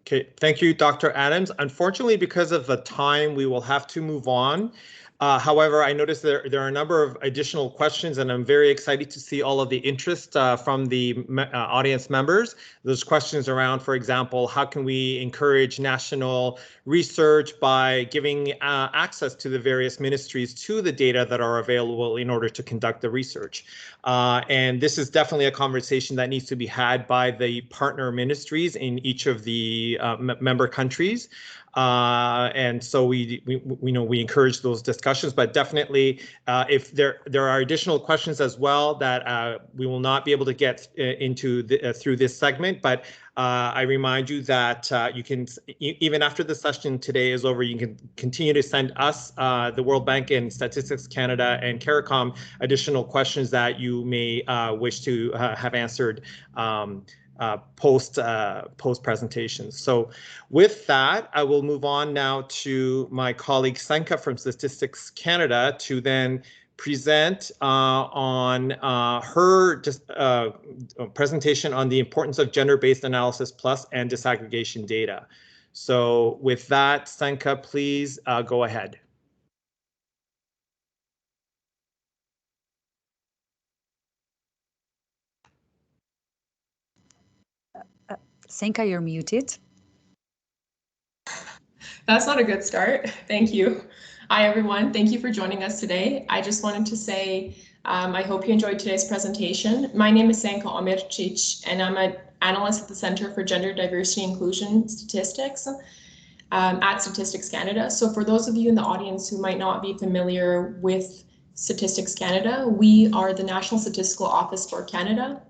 Okay, thank you, Dr. Adams. Unfortunately, because of the time, we will have to move on. However, I noticed there are a number of additional questions, and I'm very excited to see all of the interest from the audience members. Those questions around, for example, how can we encourage national research by giving access to the various ministries to the data that are available in order to conduct the research. And this is definitely a conversation that needs to be had by the partner ministries in each of the member countries. And so we know we encourage those discussions, but definitely if there are additional questions as well that we will not be able to get into through this segment, but I remind you that you can, even after the session today is over, you can continue to send us, the World Bank and Statistics Canada and CARICOM, additional questions that you may wish to have answered post presentation. So with that, I will move on now to my colleague Senka from Statistics Canada to then present on her presentation on the importance of gender-based analysis plus and disaggregation data. So with that, Senka, please go ahead. Senka, you're muted. That's not a good start. Thank you. Hi, everyone. Thank you for joining us today. I just wanted to say, I hope you enjoyed today's presentation. My name is Senka Omircic, and I'm an analyst at the Center for Gender Diversity Inclusion Statistics at Statistics Canada. So for those of you in the audience who might not be familiar with Statistics Canada, we are the National Statistical Office for Canada.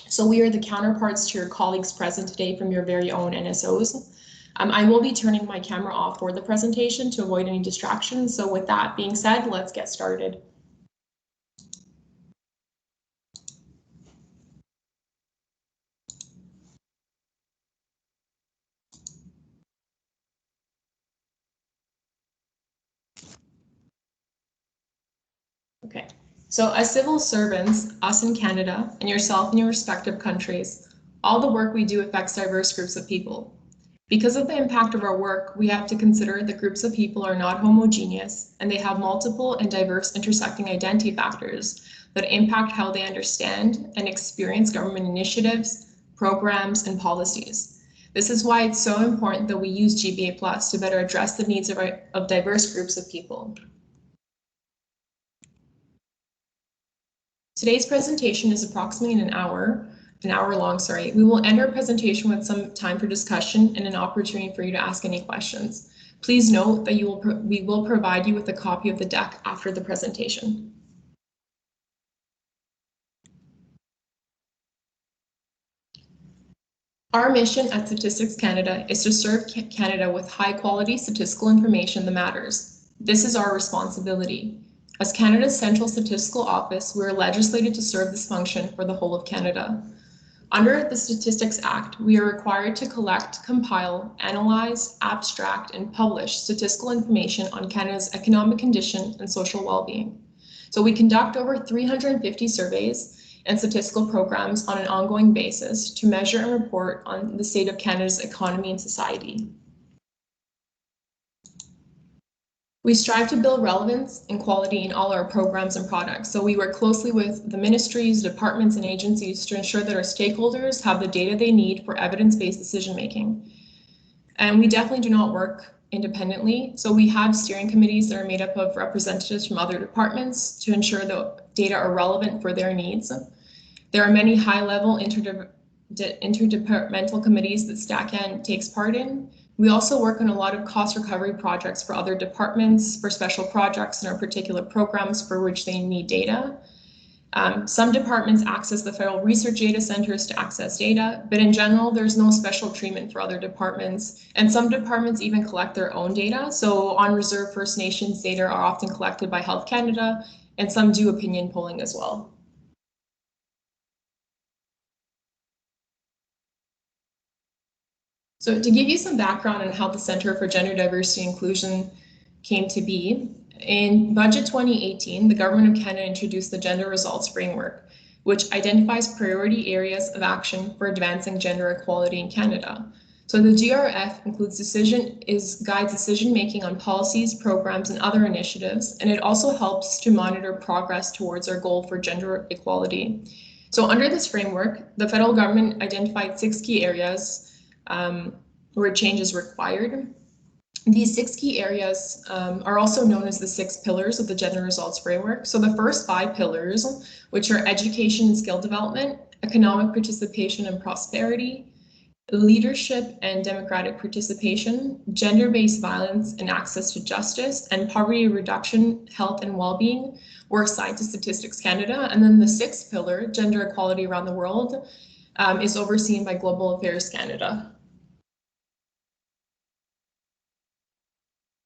So we are the counterparts to your colleagues present today from your very own NSOs. I will be turning my camera off for the presentation to avoid any distractions. So with that being said, let's get started. Okay, so as civil servants, us in Canada, and yourself in your respective countries, all the work we do affects diverse groups of people. Because of the impact of our work, we have to consider that groups of people are not homogeneous and they have multiple and diverse intersecting identity factors that impact how they understand and experience government initiatives, programs, and policies. This is why it's so important that we use GBA Plus to better address the needs of diverse groups of people. Today's presentation is approximately an hour long, sorry. We will end our presentation with some time for discussion and an opportunity for you to ask any questions. Please note that we will provide you with a copy of the deck after the presentation. Our mission at Statistics Canada is to serve Canada with high quality statistical information that matters. This is our responsibility. As Canada's Central Statistical Office, we are legislated to serve this function for the whole of Canada. Under the Statistics Act, we are required to collect, compile, analyze, abstract, and publish statistical information on Canada's economic condition and social well-being. So we conduct over 350 surveys and statistical programs on an ongoing basis to measure and report on the state of Canada's economy and society. We strive to build relevance and quality in all our programs and products. So we work closely with the ministries, departments, and agencies to ensure that our stakeholders have the data they need for evidence-based decision-making. And we definitely do not work independently. So we have steering committees that are made up of representatives from other departments to ensure that data are relevant for their needs. There are many high-level interdepartmental committees that StatCan takes part in. We also work on a lot of cost recovery projects for other departments, for special projects and our particular programs for which they need data. Some departments access the federal research data centers to access data, but in general, there's no special treatment for other departments. And some departments even collect their own data. So on reserve First Nations data are often collected by Health Canada, and some do opinion polling as well. So to give you some background on how the Center for Gender Diversity and Inclusion came to be, in Budget 2018, the Government of Canada introduced the Gender Results Framework, which identifies priority areas of action for advancing gender equality in Canada. So the GRF guides decision-making on policies, programs, and other initiatives, and it also helps to monitor progress towards our goal for gender equality. So under this framework, the federal government identified 6 key areas where change is required. These 6 key areas are also known as the 6 pillars of the Gender Results Framework. So the first 5 pillars, which are education and skill development, economic participation and prosperity, leadership and democratic participation, gender-based violence and access to justice, and poverty reduction, health and well-being were assigned to Statistics Canada. And then the sixth pillar, gender equality around the world, is overseen by Global Affairs Canada.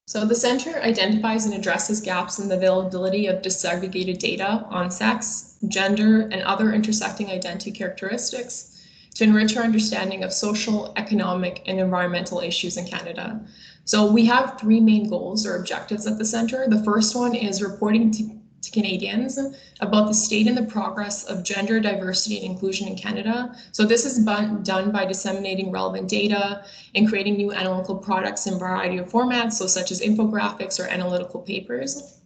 So the center identifies and addresses gaps in the availability of disaggregated data on sex, gender, and other intersecting identity characteristics to enrich our understanding of social, economic, and environmental issues in Canada. So we have three main goals or objectives at the center. The first one is reporting to Canadians about the state and the progress of gender diversity and inclusion in Canada. So this is done by disseminating relevant data and creating new analytical products in a variety of formats, so such as infographics or analytical papers.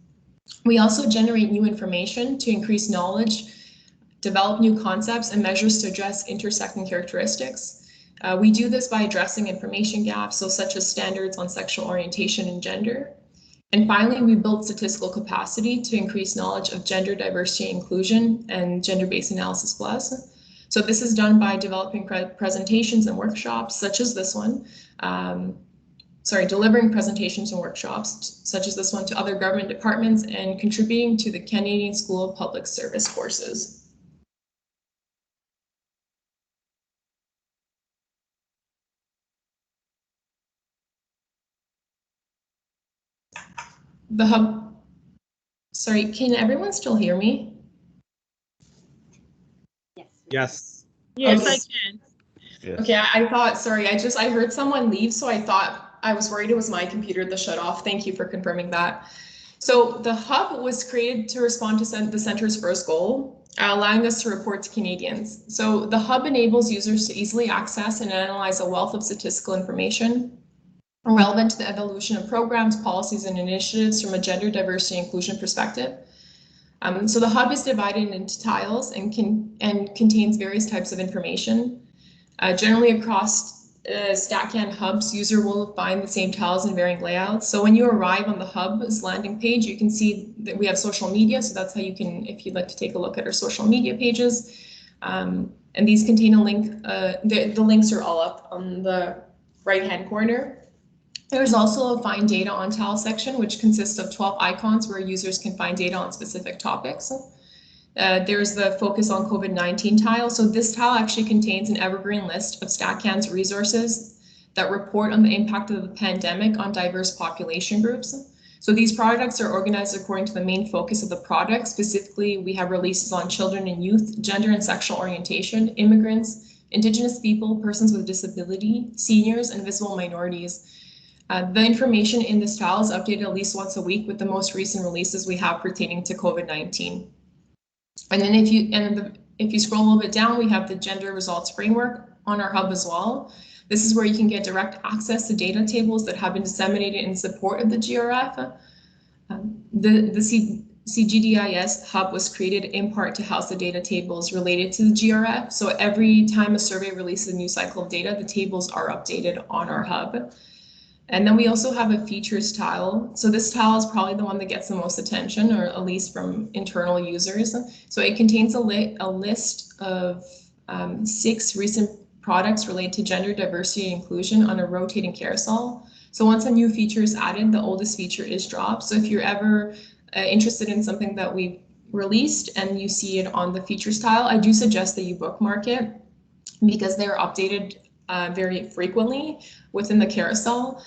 We also generate new information to increase knowledge, develop new concepts and measures to address intersecting characteristics. We do this by addressing information gaps, so such as standards on sexual orientation and gender. And finally, we build statistical capacity to increase knowledge of gender diversity and inclusion and gender-based analysis plus. So this is done by developing presentations and workshops such as this one. Delivering presentations and workshops such as this one to other government departments and contributing to the Canadian School of Public Service courses. The hub, sorry, can everyone still hear me? Yes. Yes, Okay. I can. Yes. Okay, I thought, sorry, I heard someone leave, so I thought, I was worried it was my computer that shut off. Thank you for confirming that. So the hub was created to respond to the center's first goal, allowing us to report to Canadians. So the hub enables users to easily access and analyze a wealth of statistical information relevant to the evolution of programs, policies, and initiatives from a gender diversity inclusion perspective. So the hub is divided into tiles and contains various types of information. Generally across StatCan hubs, user will find the same tiles in varying layouts. So when you arrive on the hub's landing page, you can see that we have social media. So that's how you can, if you'd like to take a look at our social media pages. And these contain a link. The links are all up on the right-hand corner. There's also a Find Data on Tile section, which consists of 12 icons where users can find data on specific topics. There's the Focus on COVID-19 tile. So this tile actually contains an evergreen list of StatCan's resources that report on the impact of the pandemic on diverse population groups. So these products are organized according to the main focus of the product. Specifically, we have releases on children and youth, gender and sexual orientation, immigrants, Indigenous people, persons with disability, seniors, and visible minorities. The information in this tile is updated at least once a week with the most recent releases we have pertaining to COVID-19. And then if you scroll a little bit down, we have the gender results framework on our hub as well. This is where you can get direct access to data tables that have been disseminated in support of the GRF. The CGDIS hub was created in part to house the data tables related to the GRF. So every time a survey releases a new cycle of data, the tables are updated on our hub. And then we also have a features tile. So this tile is probably the one that gets the most attention, or at least from internal users. So it contains a list of 6 recent products related to gender diversity and inclusion on a rotating carousel. So once a new feature is added, the oldest feature is dropped. So if you're ever interested in something that we've released and you see it on the features tile, I do suggest that you bookmark it because they're updated very frequently within the carousel.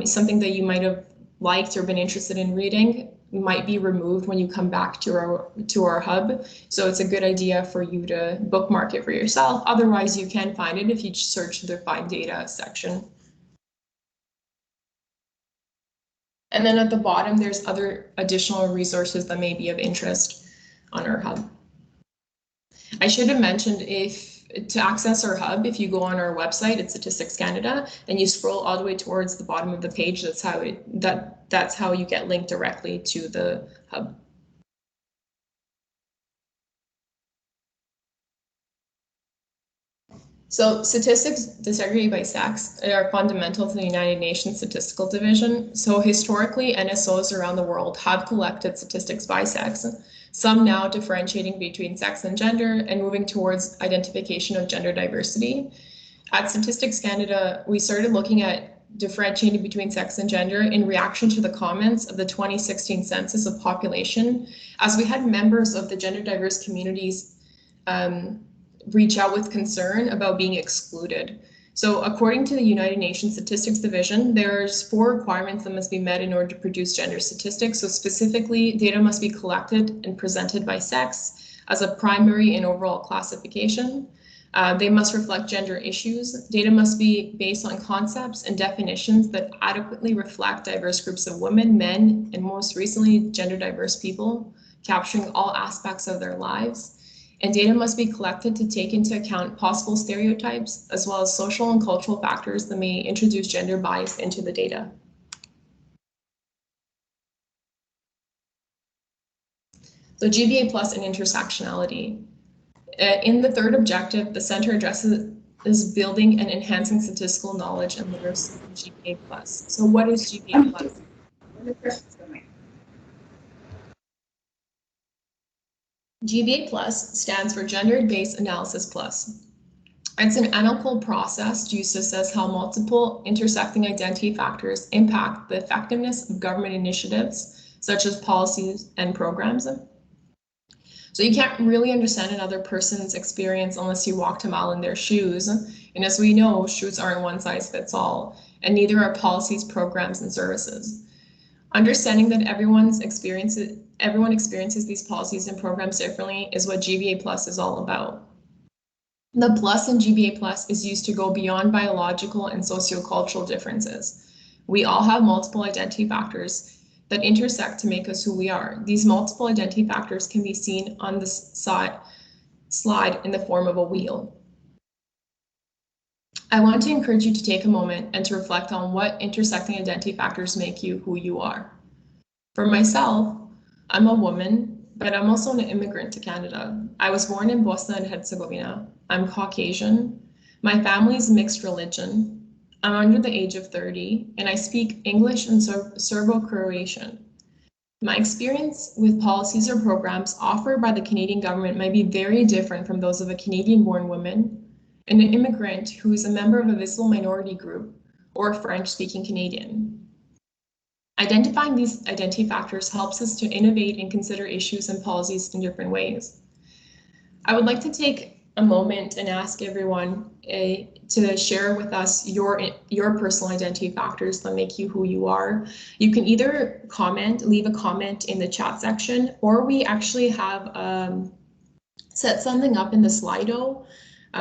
Something that you might have liked or been interested in reading might be removed when you come back to our hub. So it's a good idea for you to bookmark it for yourself. Otherwise, you can find it if you search the Find Data section. And then at the bottom, there's other additional resources that may be of interest on our hub. I should have mentioned, to access our hub, if you go on our website, it's Statistics Canada, and you scroll all the way towards the bottom of the page, that's how you get linked directly to the hub. So statistics disaggregated by sex are fundamental to the United Nations Statistical Division. So historically, NSOs around the world have collected statistics by sex, some now differentiating between sex and gender and moving towards identification of gender diversity. At Statistics Canada, we started looking at differentiating between sex and gender in reaction to the comments of the 2016 census of population, as we had members of the gender diverse communities reach out with concern about being excluded. So according to the United Nations Statistics Division, there's 4 requirements that must be met in order to produce gender statistics. So specifically, data must be collected and presented by sex as a primary and overall classification. They must reflect gender issues. Data must be based on concepts and definitions that adequately reflect diverse groups of women, men, and most recently, gender diverse people, capturing all aspects of their lives. And data must be collected to take into account possible stereotypes, as well as social and cultural factors that may introduce gender bias into the data. So GBA plus and intersectionality. In the 3rd objective, the center addresses building and enhancing statistical knowledge and literacy in GBA plus. So what is GBA plus? GBA plus stands for Gender-Based Analysis Plus. It's an analytical process used to assess how multiple intersecting identity factors impact the effectiveness of government initiatives, such as policies and programs. So you can't really understand another person's experience unless you walked a mile in their shoes. And as we know, shoes aren't one size fits all, and neither are policies, programs, and services. Understanding that everyone experiences these policies and programs differently is what GBA plus is all about. The plus in GBA plus is used to go beyond biological and sociocultural differences. We all have multiple identity factors that intersect to make us who we are. These multiple identity factors can be seen on the slide in the form of a wheel. I want to encourage you to take a moment and to reflect on what intersecting identity factors make you who you are. For myself, I'm a woman, but I'm also an immigrant to Canada. I was born in Bosnia and Herzegovina. I'm Caucasian. My family's mixed religion. I'm under the age of 30, and I speak English and Serbo-Croatian. My experience with policies or programs offered by the Canadian government might be very different from those of a Canadian-born woman, and an immigrant who is a member of a visible minority group, or a French-speaking Canadian. Identifying these identity factors helps us to innovate and consider issues and policies in different ways. I would like to take a moment and ask everyone to share with us your personal identity factors that make you who you are. You can either leave a comment in the chat section, or we actually have set something up in the Slido,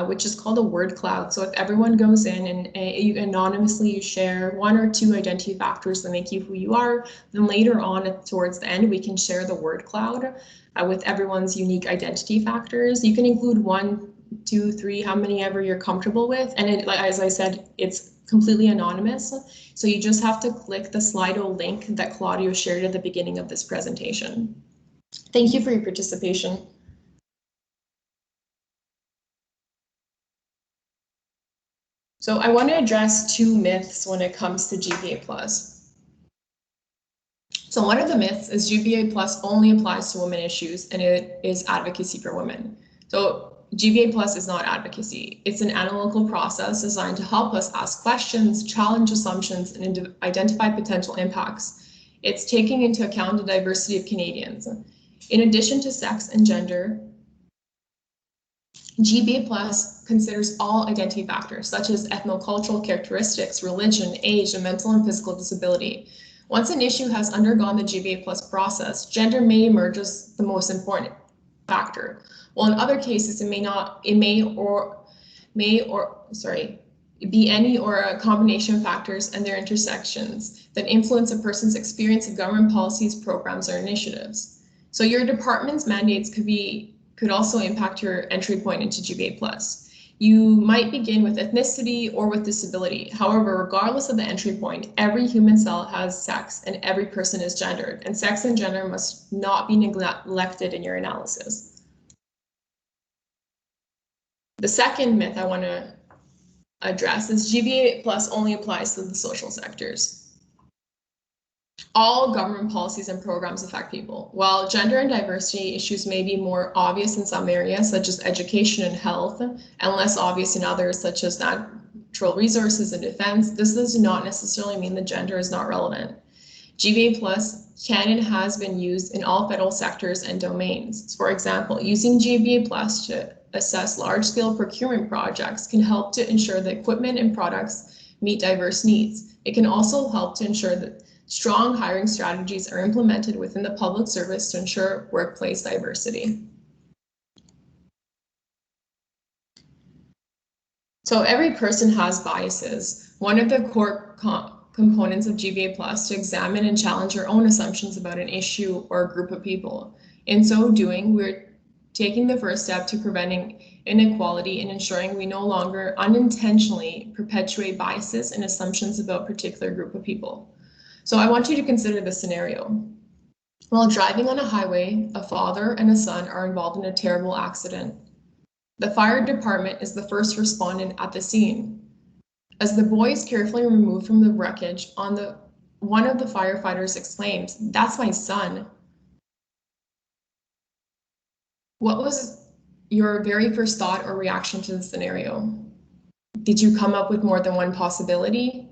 which is called a word cloud. So if everyone goes in and you anonymously share 1 or 2 identity factors that make you who you are, then later on towards the end, we can share the word cloud with everyone's unique identity factors. You can include 1, 2, 3, how many ever you're comfortable with. And as I said, it's completely anonymous. So you just have to click the Slido link that Claudio shared at the beginning of this presentation. Thank you for your participation. So I want to address 2 myths when it comes to GBA plus. So one of the myths is GBA plus only applies to women issues, and it is advocacy for women. So GBA plus is not advocacy. It's an analytical process designed to help us ask questions, challenge assumptions, and identify potential impacts. It's taking into account the diversity of Canadians. In addition to sex and gender, GBA plus considers all identity factors such as ethnocultural characteristics, religion, age, and mental and physical disability. Once an issue has undergone the GBA plus process, gender may emerge as the most important factor. While in other cases, it may be any or a combination of factors and their intersections that influence a person's experience of government policies, programs, or initiatives. So your department's mandates could also impact your entry point into GBA plus. You might begin with ethnicity or with disability. However, regardless of the entry point, every human cell has sex and every person is gendered, and sex and gender must not be neglected in your analysis. The second myth I want to address is GBA plus only applies to the social sectors. All government policies and programs affect people. While gender and diversity issues may be more obvious in some areas, such as education and health, and less obvious in others, such as natural resources and defense, this does not necessarily mean that gender is not relevant. GBA Plus can and has been used in all federal sectors and domains. For example, using GBA Plus to assess large-scale procurement projects can help to ensure that equipment and products meet diverse needs. It can also help to ensure that strong hiring strategies are implemented within the public service to ensure workplace diversity. So every person has biases. One of the core components of GBA Plus to examine and challenge your own assumptions about an issue or a group of people. In so doing, we're taking the first step to preventing inequality and ensuring we no longer unintentionally perpetuate biases and assumptions about a particular group of people. So I want you to consider this scenario. While driving on a highway, a father and a son are involved in a terrible accident. The fire department is the first respondent at the scene. As the boy is carefully removed from the wreckage, one of the firefighters exclaims, "That's my son." What was your very first thought or reaction to the scenario? Did you come up with more than one possibility?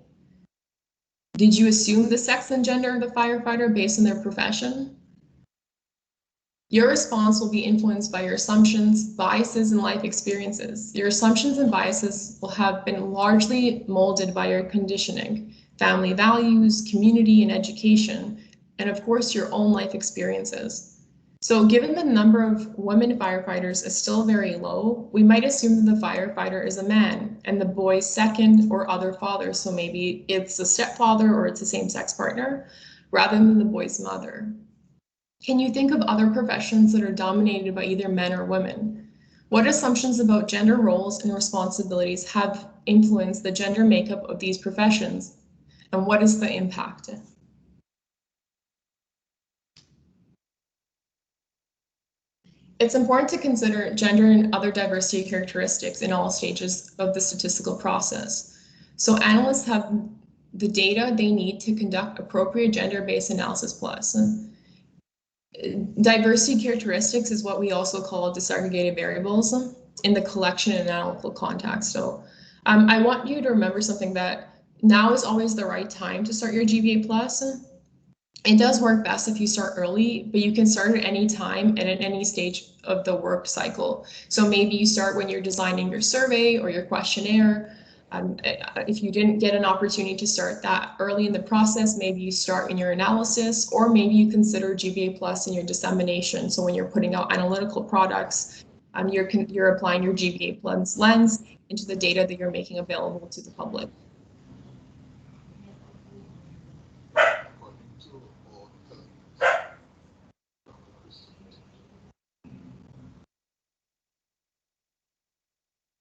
Did you assume the sex and gender of the firefighter based on their profession? Your response will be influenced by your assumptions, biases, and life experiences. Your assumptions and biases will have been largely molded by your conditioning, family values, community, and education, and of course, your own life experiences. So given the number of women firefighters is still very low, we might assume that the firefighter is a man and the boy's second or other father. So maybe it's a stepfather or it's a same-sex partner rather than the boy's mother. Can you think of other professions that are dominated by either men or women? What assumptions about gender roles and responsibilities have influenced the gender makeup of these professions? And what is the impact? It's important to consider gender and other diversity characteristics in all stages of the statistical process. So analysts have the data they need to conduct appropriate gender-based analysis plus. Diversity characteristics is what we also call disaggregated variables in the collection and analytical context. So I want you to remember something, that now is always the right time to start your GBA plus. It does work best if you start early, but you can start at any time and at any stage of the work cycle. So maybe you start when you're designing your survey or your questionnaire. If you didn't get an opportunity to start that early in the process, maybe you start in your analysis, or maybe you consider GBA plus in your dissemination. So when you're putting out analytical products, you're applying your GBA plus lens into the data that you're making available to the public.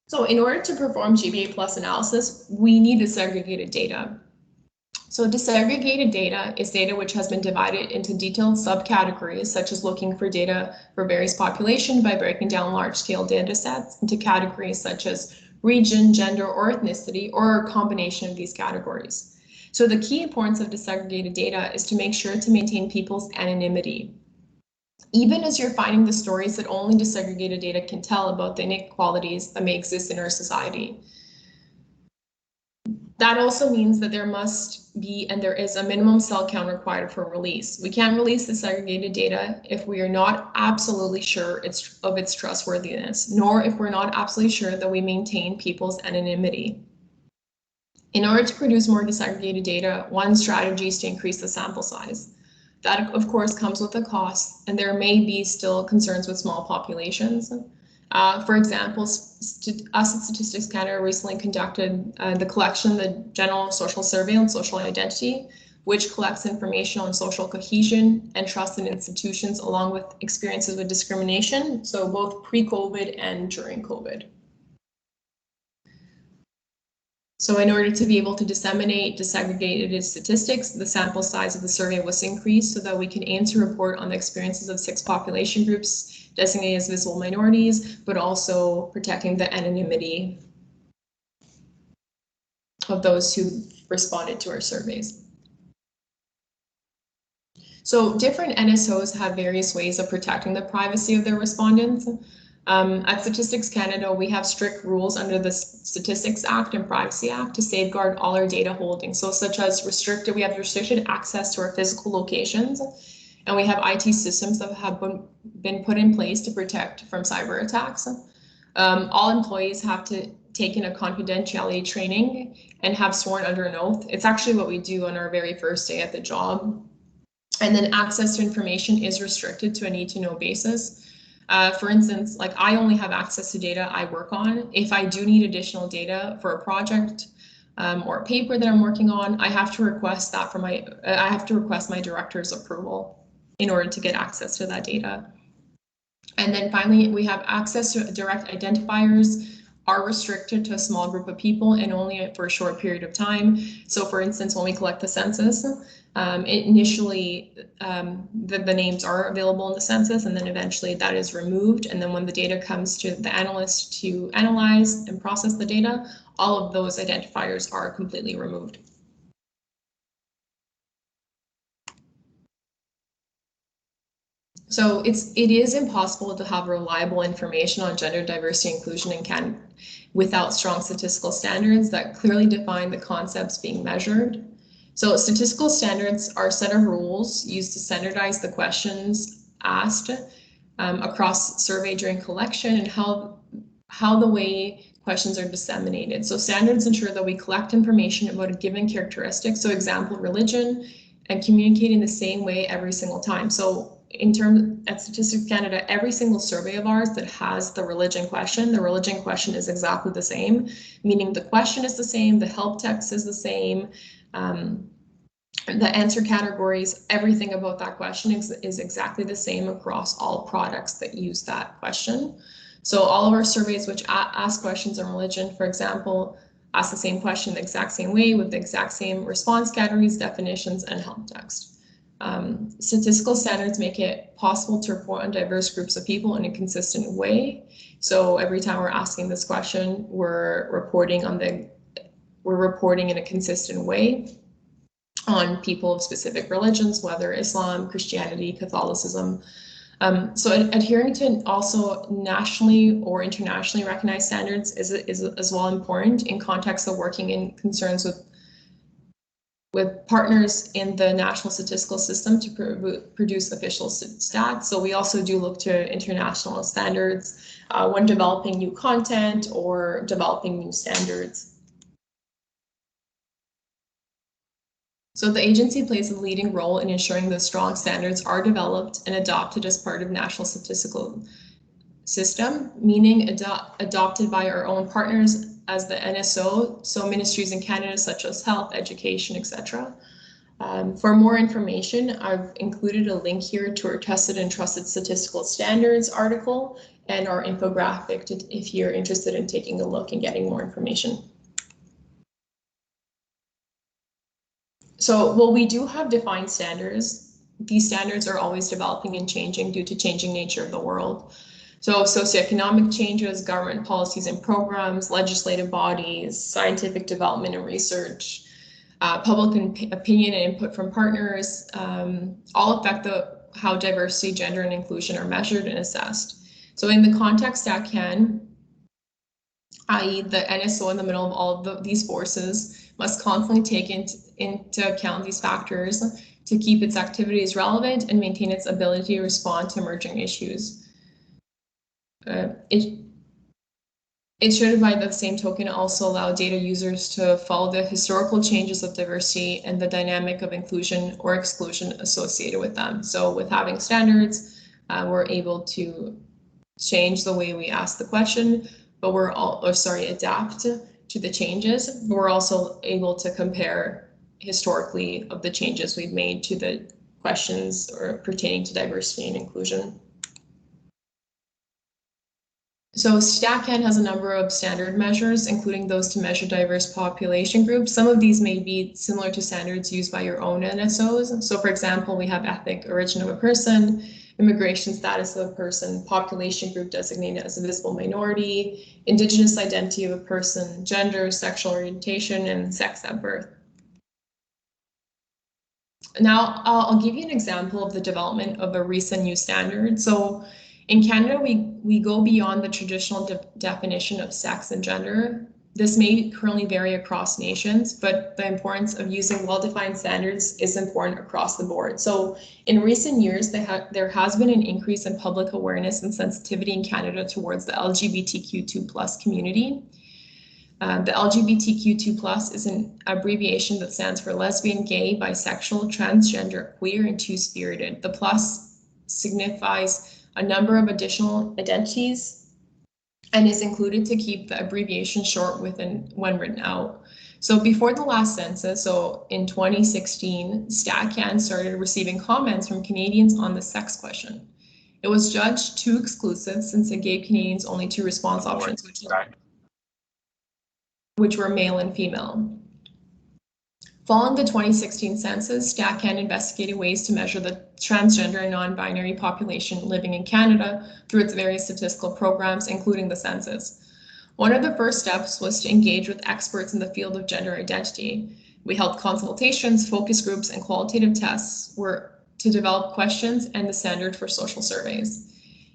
So in order to perform GBA plus analysis, we need disaggregated data. So disaggregated data is data which has been divided into detailed subcategories, such as looking for data for various population by breaking down large-scale data sets into categories such as region, gender, or ethnicity, or a combination of these categories. So the key importance of disaggregated data is to make sure to maintain people's anonymity. Even as you're finding the stories that only disaggregated data can tell about the inequalities that may exist in our society. That also means that there must be, and there is, a minimum cell count required for release. We can't release disaggregated data if we are not absolutely sure of its trustworthiness, nor if we're not absolutely sure that we maintain people's anonymity. In order to produce more disaggregated data, one strategy is to increase the sample size. That, of course, comes with a cost, and there may be still concerns with small populations. For example, us at Statistics Canada recently conducted the collection of the General Social Survey on Social Identity, which collects information on social cohesion and trust in institutions, along with experiences with discrimination, so both pre-COVID and during COVID. So in order to be able to disseminate disaggregated statistics, the sample size of the survey was increased so that we can aim to report on the experiences of 6 population groups designated as visible minorities, but also protecting the anonymity of those who responded to our surveys. So different NSOs have various ways of protecting the privacy of their respondents. At Statistics Canada, we have strict rules under the Statistics Act and Privacy Act to safeguard all our data holdings. So such as we have restricted access to our physical locations, and we have IT systems that have been put in place to protect from cyber attacks. All employees have to take in a confidentiality training and have sworn under an oath. It's actually what we do on our very first day at the job. And then access to information is restricted to a need-to-know basis. For instance, like I only have access to data I work on. If I do need additional data for a project or a paper that I'm working on, I have to request that from I have to request my director's approval in order to get access to that data. And then finally, we have access to direct identifiers are restricted to a small group of people and only for a short period of time. So for instance, when we collect the census, initially the names are available in the census, and then eventually that is removed. And then when the data comes to the analyst to analyze and process the data, all of those identifiers are completely removed. So it is impossible to have reliable information on gender diversity inclusion in Canada without strong statistical standards that clearly define the concepts being measured. So statistical standards are a set of rules used to standardize the questions asked across survey during collection and how the way questions are disseminated. So standards ensure that we collect information about a given characteristic, so example, religion, and communicate in the same way every single time. So in terms at Statistics Canada, every single survey of ours that has the religion question is exactly the same, meaning the question is the same, the help text is the same, the answer categories, everything about that question is exactly the same across all products that use that question. So all of our surveys which ask questions on religion, for example, ask the same question the exact same way with the exact same response categories, definitions, and help text. Statistical standards make it possible to report on diverse groups of people in a consistent way. So every time we're asking this question, we're reporting in a consistent way on people of specific religions, whether Islam, Christianity, Catholicism. So adhering to also nationally or internationally recognized standards is as well important in context of working in concerns with partners in the national statistical system to produce official stats. So we also do look to international standards when developing new content or developing new standards. So the agency plays a leading role in ensuring that strong standards are developed and adopted as part of national statistical system, meaning adopted by our own partners as the NSO, so ministries in Canada such as health, education, etc. For more information, I've included a link here to our Tested and Trusted Statistical Standards article and our infographic if you're interested in taking a look and getting more information. So, well, we do have defined standards. These standards are always developing and changing due to changing nature of the world. So socioeconomic changes, government policies and programs, legislative bodies, scientific development and research, public opinion and input from partners, all affect how diversity, gender, and inclusion are measured and assessed. So in the context that can, i.e. the NSO in the middle of all of these forces, must constantly take into account these factors to keep its activities relevant and maintain its ability to respond to emerging issues. It should, by the same token, also allow data users to follow the historical changes of diversity and the dynamic of inclusion or exclusion associated with them. So with having standards, we're able to change the way we ask the question, but adapt to the changes. But we're also able to compare historically of the changes we've made to the questions or pertaining to diversity and inclusion. So StatCan has a number of standard measures, including those to measure diverse population groups. Some of these may be similar to standards used by your own NSOs. So for example, we have ethnic origin of a person, immigration status of a person, population group designated as a visible minority, indigenous identity of a person, gender, sexual orientation, and sex at birth. Now, I'll give you an example of the development of a recent new standard. So in Canada, we go beyond the traditional definition of sex and gender. This may currently vary across nations, but the importance of using well-defined standards is important across the board. So in recent years, there has been an increase in public awareness and sensitivity in Canada towards the LGBTQ2+ community. The LGBTQ2+ is an abbreviation that stands for lesbian, gay, bisexual, transgender, queer, and two-spirited. The plus signifies a number of additional identities and is included to keep the abbreviation short when written out. So before the last census, so in 2016, StatCan started receiving comments from Canadians on the sex question. It was judged too exclusive since it gave Canadians only two response options, which were male and female. Following the 2016 census, StatCan investigated ways to measure the transgender and non-binary population living in Canada through its various statistical programs, including the census. One of the first steps was to engage with experts in the field of gender identity. We held consultations, focus groups, and qualitative tests to develop questions and the standard for social surveys.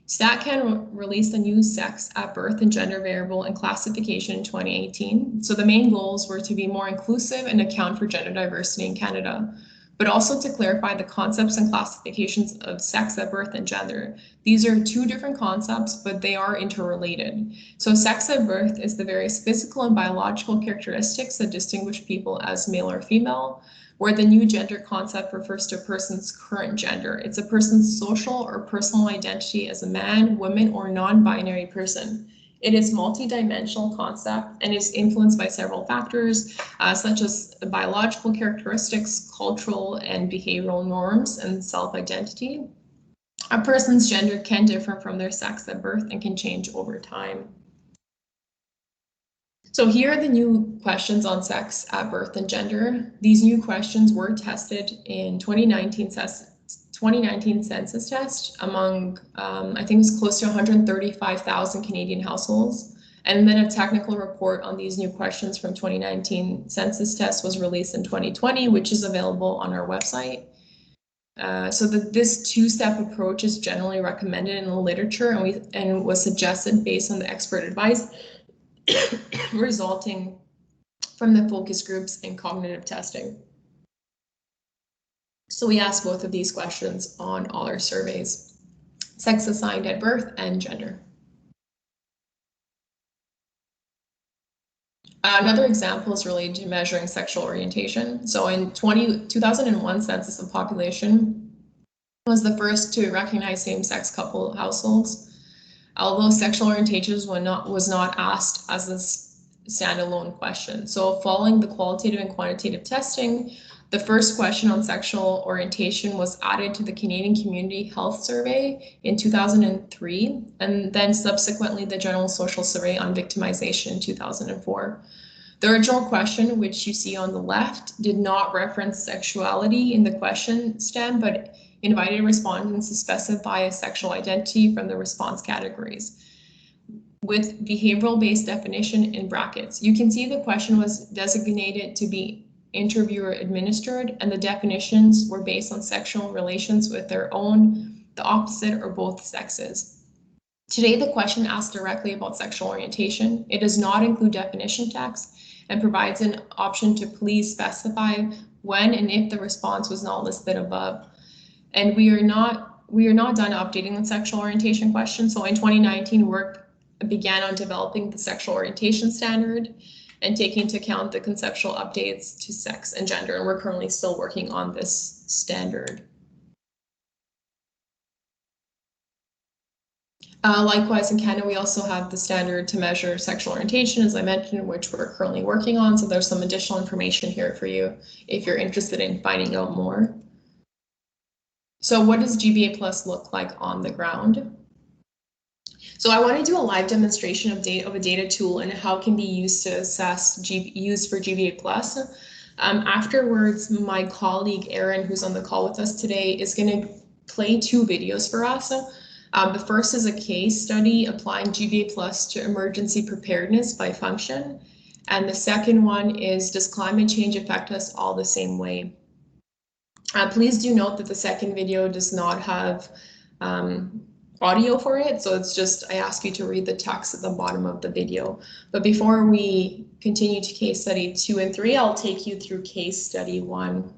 StatCan released a new sex at birth and gender variable and classification in 2018. So the main goals were to be more inclusive and account for gender diversity in Canada, but also to clarify the concepts and classifications of sex at birth and gender. These are two different concepts, but they are interrelated. So sex at birth is the various physical and biological characteristics that distinguish people as male or female, where the new gender concept refers to a person's current gender. It's a person's social or personal identity as a man, woman, or non-binary person. It is a multi-dimensional concept and is influenced by several factors, such as biological characteristics, cultural and behavioral norms, and self-identity. A person's gender can differ from their sex at birth and can change over time. So here are the new questions on sex at birth and gender. These new questions were tested in 2019 census test among, I think it was close to 135,000 Canadian households. And then a technical report on these new questions from 2019 census test was released in 2020, which is available on our website. So this two-step approach is generally recommended in the literature and was suggested based on the expert advice resulting from the focus groups and cognitive testing. So we asked both of these questions on all our surveys: sex assigned at birth and gender. Another example is related to measuring sexual orientation. So in 2001 census of population was the first to recognize same-sex couple households, although sexual orientation was not asked as a standalone question. So following the qualitative and quantitative testing, the first question on sexual orientation was added to the Canadian Community Health Survey in 2003, and then subsequently the General Social Survey on Victimization in 2004. The original question, which you see on the left, did not reference sexuality in the question stem, but invited respondents to specify a sexual identity from the response categories with behavioral-based definition in brackets. You can see the question was designated to be interviewer administered, and the definitions were based on sexual relations with their own, the opposite, or both sexes. Today, the question asks directly about sexual orientation. It does not include definition text and provides an option to please specify when and if the response was not listed above. And we are not done updating the sexual orientation question. So in 2019, work began on developing the sexual orientation standard and taking into account the conceptual updates to sex and gender. And we're currently still working on this standard. Likewise, in Canada, we also have the standard to measure sexual orientation, as I mentioned, which we're currently working on. So there's some additional information here for you if you're interested in finding out more. So what does GBA Plus look like on the ground? So I want to do a live demonstration of a data tool and how it can be used to assess used for GBA Plus. Afterwards, my colleague Erin, who's on the call with us today, is going to play two videos for us. The first is a case study applying GBA Plus to emergency preparedness by function. And the second one is, does climate change affect us all the same way? Please do note that the second video does not have audio for it, so it's just, I ask you to read the text at the bottom of the video. But before we continue to case study 2 and 3, I'll take you through case study 1.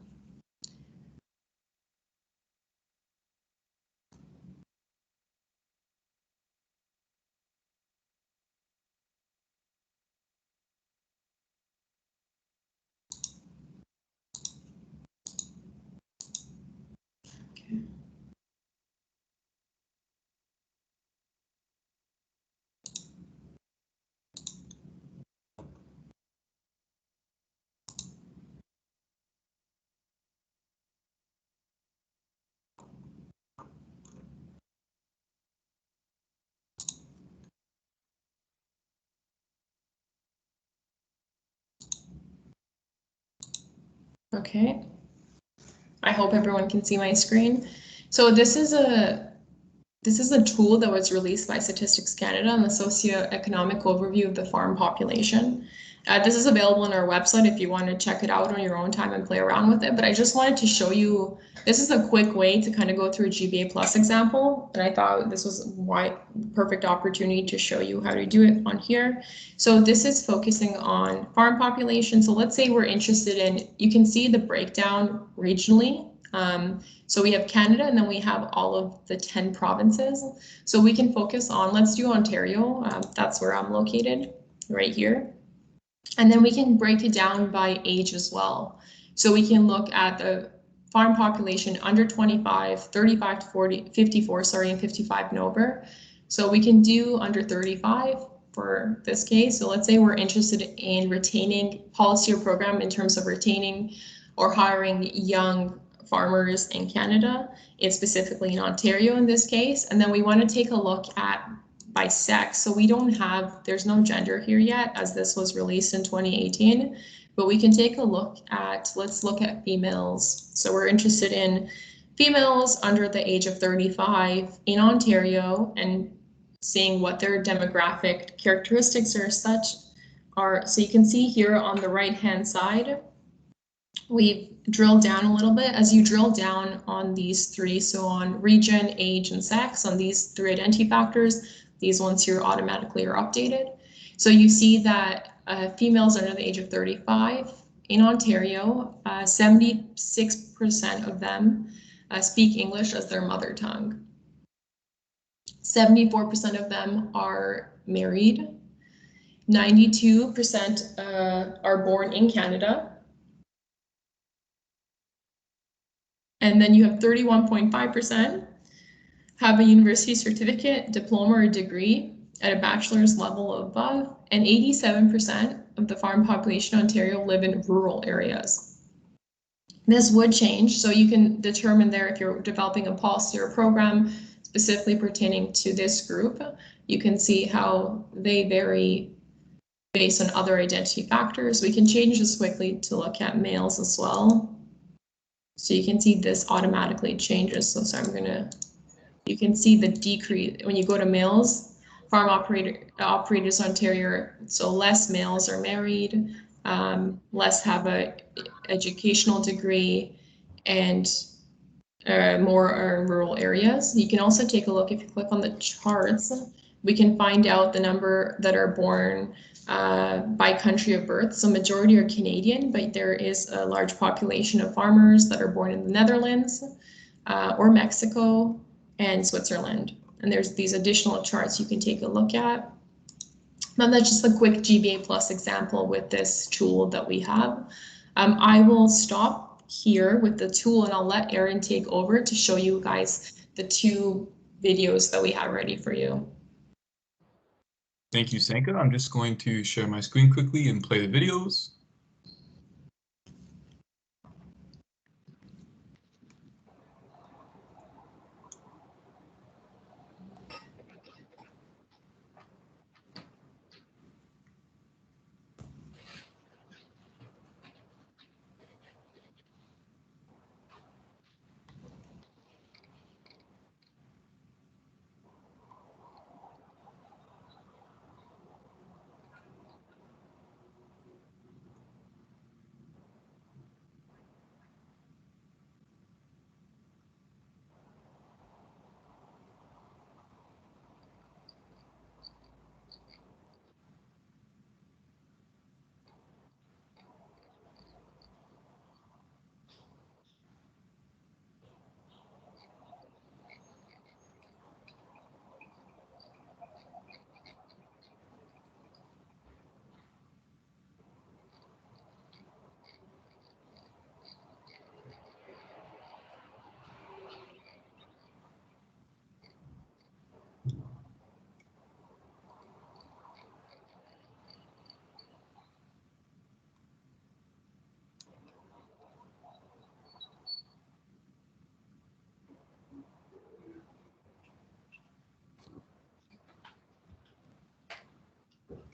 Okay, I hope everyone can see my screen. So this is a tool that was released by Statistics Canada on the socioeconomic overview of the farm population. This is available on our website if you want to check it out on your own time and play around with it. But I just wanted to show you, this is a quick way to kind of go through a GBA Plus example. And I thought this was a perfect opportunity to show you how to do it on here. So this is focusing on farm population. So let's say we're interested in, you can see the breakdown regionally. So we have Canada, and then we have all of the 10 provinces. So we can focus on, let's do Ontario. That's where I'm located, right here. And then we can break it down by age as well. So we can look at the farm population under 25, 35 to 40, 54, sorry, and 55 and over. So we can do under 35 for this case. So let's say we're interested in retaining policy or program in terms of retaining or hiring young farmers in Canada, it's specifically in Ontario in this case. And then we want to take a look at by sex. So we don't have, there's no gender here yet, as this was released in 2018, but we can take a look at, let's look at females. So we're interested in females under the age of 35 in Ontario and seeing what their demographic characteristics are are. So you can see here on the right-hand side, we've drilled down a little bit. As you drill down on these three, so on region, age, and sex, on these 3 identity factors, these ones here automatically are updated. So you see that females under the age of 35 in Ontario, 76% of them speak English as their mother tongue. 74% of them are married. 92% are born in Canada. And then you have 31.5% have a university certificate, diploma, or degree at a bachelor's level or above, and 87% of the farm population in Ontario live in rural areas. This would change, so you can determine there if you're developing a policy or program specifically pertaining to this group, you can see how they vary based on other identity factors. We can change this quickly to look at males as well. So you can see this automatically changes. So I'm gonna, you can see the decrease when you go to males, farm operators Ontario, so less males are married, less have a educational degree, and more are in rural areas. You can also take a look, if you click on the charts, we can find out the number that are born by country of birth. So majority are Canadian, but there is a large population of farmers that are born in the Netherlands or Mexico and Switzerland. And there's these additional charts you can take a look at. Now that's just a quick GBA Plus example with this tool that we have. I will stop here with the tool and I'll let Erin take over to show you guys the 2 videos that we have ready for you. Thank you, Sanka. I'm just going to share my screen quickly and play the videos.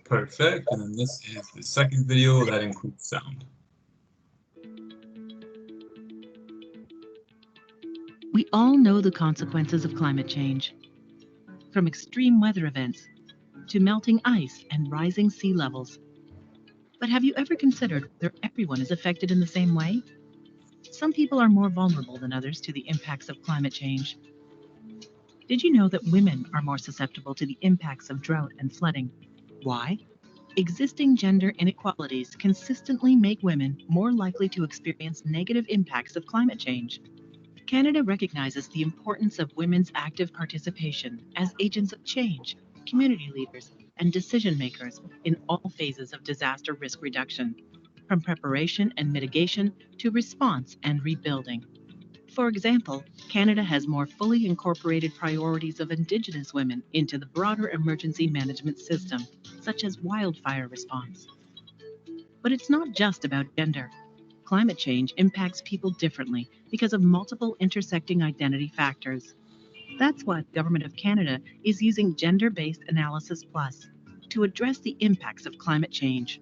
Perfect. And then this is the second video that includes sound. We all know the consequences of climate change, from extreme weather events to melting ice and rising sea levels. But have you ever considered whether everyone is affected in the same way? Some people are more vulnerable than others to the impacts of climate change. Did you know that women are more susceptible to the impacts of drought and flooding? Why? Existing gender inequalities consistently make women more likely to experience negative impacts of climate change. Canada recognizes the importance of women's active participation as agents of change, community leaders, and decision makers in all phases of disaster risk reduction, from preparation and mitigation to response and rebuilding. For example, Canada has more fully incorporated priorities of Indigenous women into the broader emergency management system, such as wildfire response. But it's not just about gender. Climate change impacts people differently because of multiple intersecting identity factors. That's why the Government of Canada is using Gender-Based Analysis Plus to address the impacts of climate change.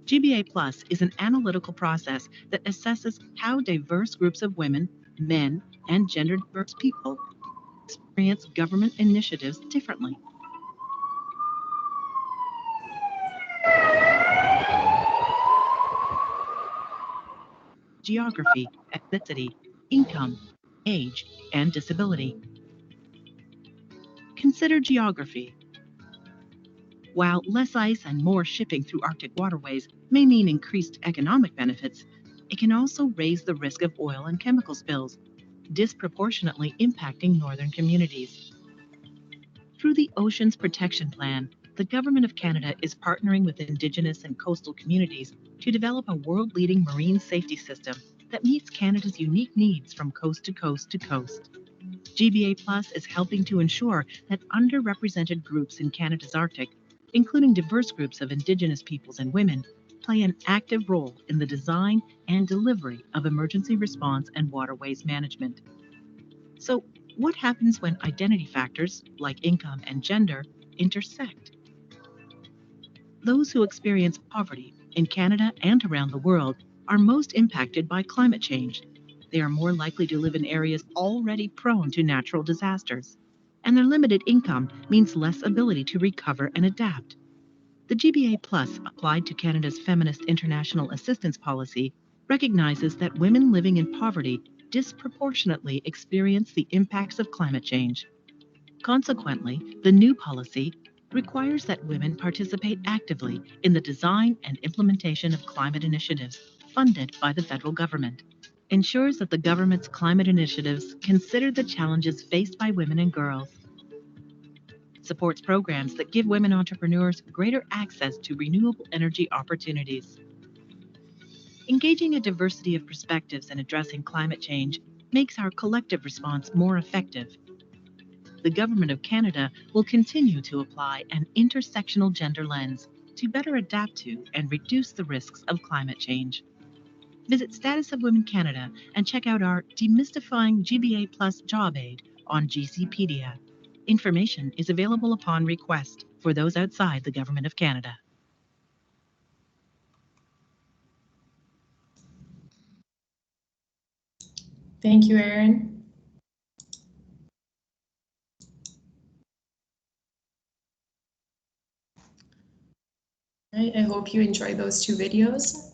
GBA Plus is an analytical process that assesses how diverse groups of women, men, and gender-diverse people experience government initiatives differently. Geography, ethnicity, income, age, and disability. Consider geography. While less ice and more shipping through Arctic waterways may mean increased economic benefits, it can also raise the risk of oil and chemical spills, disproportionately impacting northern communities. Through the Oceans Protection Plan, the Government of Canada is partnering with Indigenous and coastal communities to develop a world-leading marine safety system that meets Canada's unique needs from coast to coast to coast. GBA Plus is helping to ensure that underrepresented groups in Canada's Arctic, including diverse groups of Indigenous peoples and women, play an active role in the design and delivery of emergency response and waterways management. So, what happens when identity factors, like income and gender, intersect? Those who experience poverty in Canada and around the world are most impacted by climate change. They are more likely to live in areas already prone to natural disasters, and their limited income means less ability to recover and adapt. The GBA Plus, applied to Canada's Feminist International Assistance Policy, recognizes that women living in poverty disproportionately experience the impacts of climate change. Consequently, the new policy requires that women participate actively in the design and implementation of climate initiatives funded by the federal government, ensures that the government's climate initiatives consider the challenges faced by women and girls, supports programs that give women entrepreneurs greater access to renewable energy opportunities. Engaging a diversity of perspectives and addressing climate change makes our collective response more effective. The Government of Canada will continue to apply an intersectional gender lens to better adapt to and reduce the risks of climate change. Visit Status of Women Canada and check out our Demystifying GBA Plus Job Aid on GCpedia. Information is available upon request for those outside the Government of Canada. Thank you, Erin. I hope you enjoyed those two videos.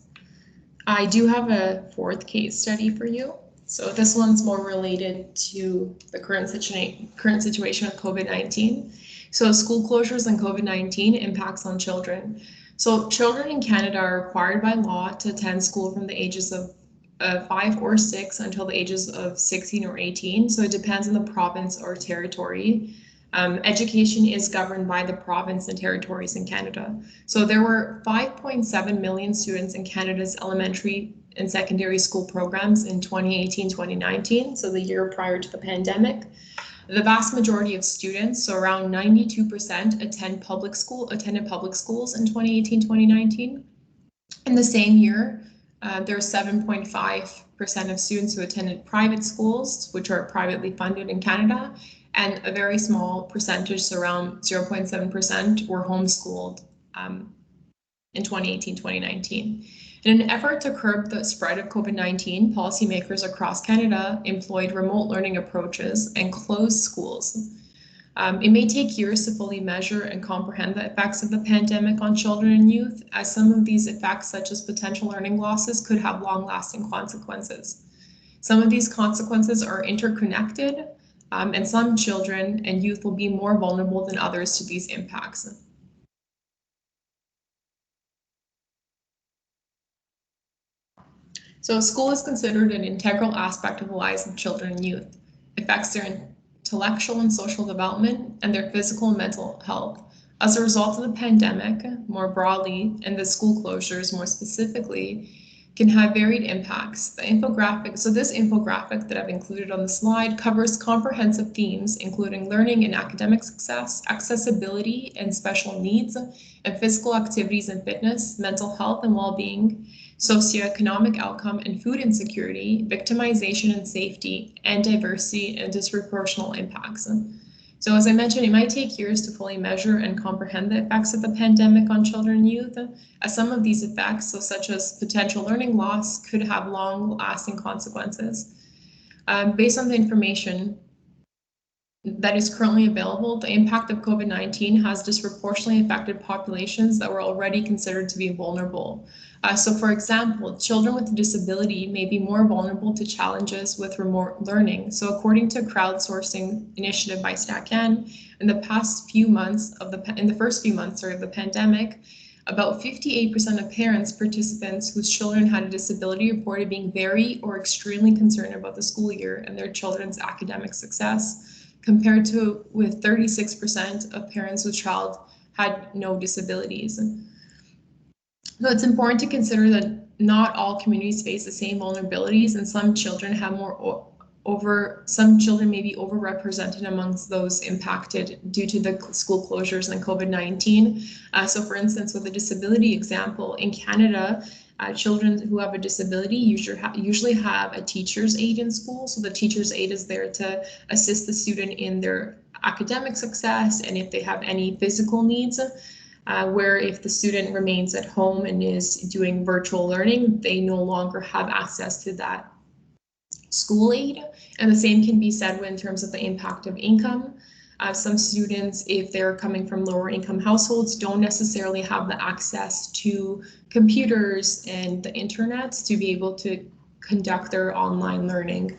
I do have a fourth case study for you. So this one's more related to the current situation with COVID-19. So school closures and COVID-19 impacts on children. So children in Canada are required by law to attend school from the ages of 5 or 6 until the ages of 16 or 18. So it depends on the province or territory. Education is governed by the province and territories in Canada. So there were 5.7 million students in Canada's elementary and secondary school programs in 2018-2019, so the year prior to the pandemic. The vast majority of students, so around 92%, attended public schools in 2018-2019. In the same year, there were 7.5% of students who attended private schools, which are privately funded in Canada, and a very small percentage, so around 0.7%, were homeschooled in 2018-2019. In an effort to curb the spread of COVID-19, policymakers across Canada employed remote learning approaches and closed schools. It may take years to fully measure and comprehend the effects of the pandemic on children and youth, as some of these effects, such as potential learning losses, could have long-lasting consequences. Some of these consequences are interconnected, and some children and youth will be more vulnerable than others to these impacts. So school is considered an integral aspect of the lives of children and youth. It affects their intellectual and social development and their physical and mental health. As a result of the pandemic, more broadly, and the school closures more specifically, can have varied impacts. The infographic, so this infographic that I've included on the slide covers comprehensive themes, including learning and academic success, accessibility and special needs, and physical activities and fitness, mental health and well-being, socioeconomic outcome and food insecurity, victimization and safety, and diversity and disproportional impacts. So as I mentioned, it might take years to fully measure and comprehend the effects of the pandemic on children and youth, as some of these effects, so such as potential learning loss, could have long-lasting consequences. Based on the information that is currently available, the impact of COVID-19 has disproportionately affected populations that were already considered to be vulnerable. So for example, children with a disability may be more vulnerable to challenges with remote learning. So according to a crowdsourcing initiative by StatCan, in the first few months of the pandemic, about 58% of participants whose children had a disability reported being very or extremely concerned about the school year and their children's academic success, compared to with 36% of parents whose child had no disabilities. So it's important to consider that not all communities face the same vulnerabilities, and some children have some children may be overrepresented amongst those impacted due to the school closures and COVID-19. So for instance, with a disability example, in Canada, children who have a disability usually have a teacher's aide in school. So the teacher's aide is there to assist the student in their academic success and if they have any physical needs. Where if the student remains at home and is doing virtual learning, they no longer have access to that school aid. And the same can be said in terms of the impact of income. Some students, if they're coming from lower income households, don't necessarily have the access to computers and the internet to be able to conduct their online learning.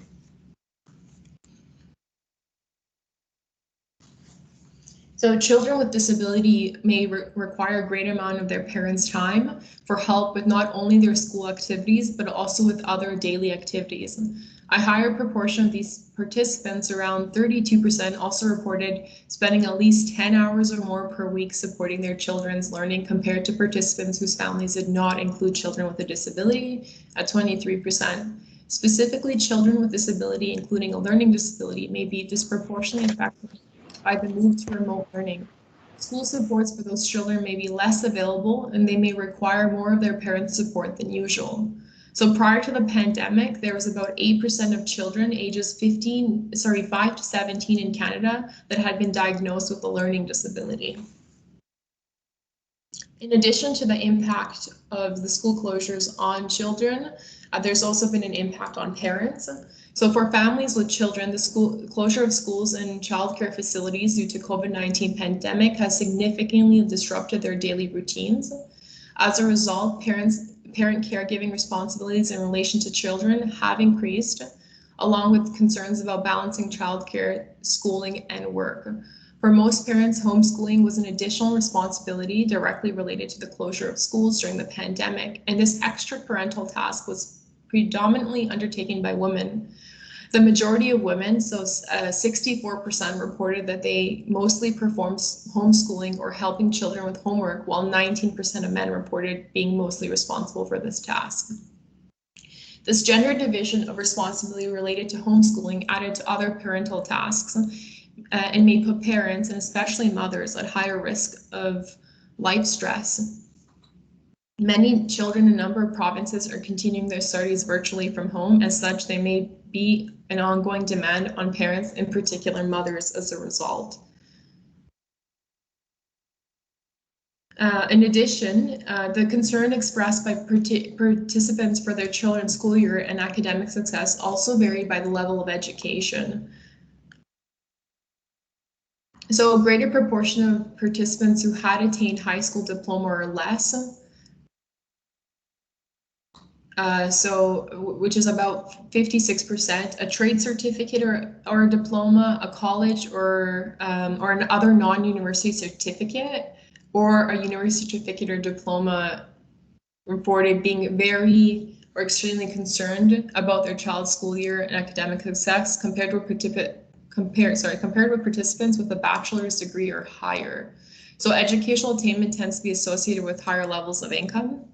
So children with disability may require a great amount of their parents' time for help with not only their school activities, but also with other daily activities. A higher proportion of these participants, around 32%, also reported spending at least 10 hours or more per week supporting their children's learning, compared to participants whose families did not include children with a disability at 23%. Specifically, children with disability, including a learning disability, may be disproportionately affected by the move to remote learning. School supports for those children may be less available, and they may require more of their parents' support than usual. So prior to the pandemic, there was about 8% of children ages 5 to 17 in Canada that had been diagnosed with a learning disability. In addition to the impact of the school closures on children, there's also been an impact on parents. So for families with children, the closure of schools and childcare facilities due to COVID-19 pandemic has significantly disrupted their daily routines. As a result, parent caregiving responsibilities in relation to children have increased, along with concerns about balancing childcare, schooling, and work. For most parents, homeschooling was an additional responsibility directly related to the closure of schools during the pandemic, and this extra parental task was predominantly undertaken by women. The majority of women, so 64%, reported that they mostly performed homeschooling or helping children with homework, while 19% of men reported being mostly responsible for this task. This gender division of responsibility related to homeschooling added to other parental tasks and may put parents, and especially mothers, at higher risk of life stress. Many children in a number of provinces are continuing their studies virtually from home. As such, there may be an ongoing demand on parents, in particular mothers, as a result. In addition, the concern expressed by participants for their children's school year and academic success also varied by the level of education. So a greater proportion of participants who had attained high school diploma or less, which is about 56%, a trade certificate or a diploma, a college or an other non-university certificate, or a university certificate or diploma, reported being very or extremely concerned about their child's school year and academic success compared with participants with a bachelor's degree or higher. So educational attainment tends to be associated with higher levels of income.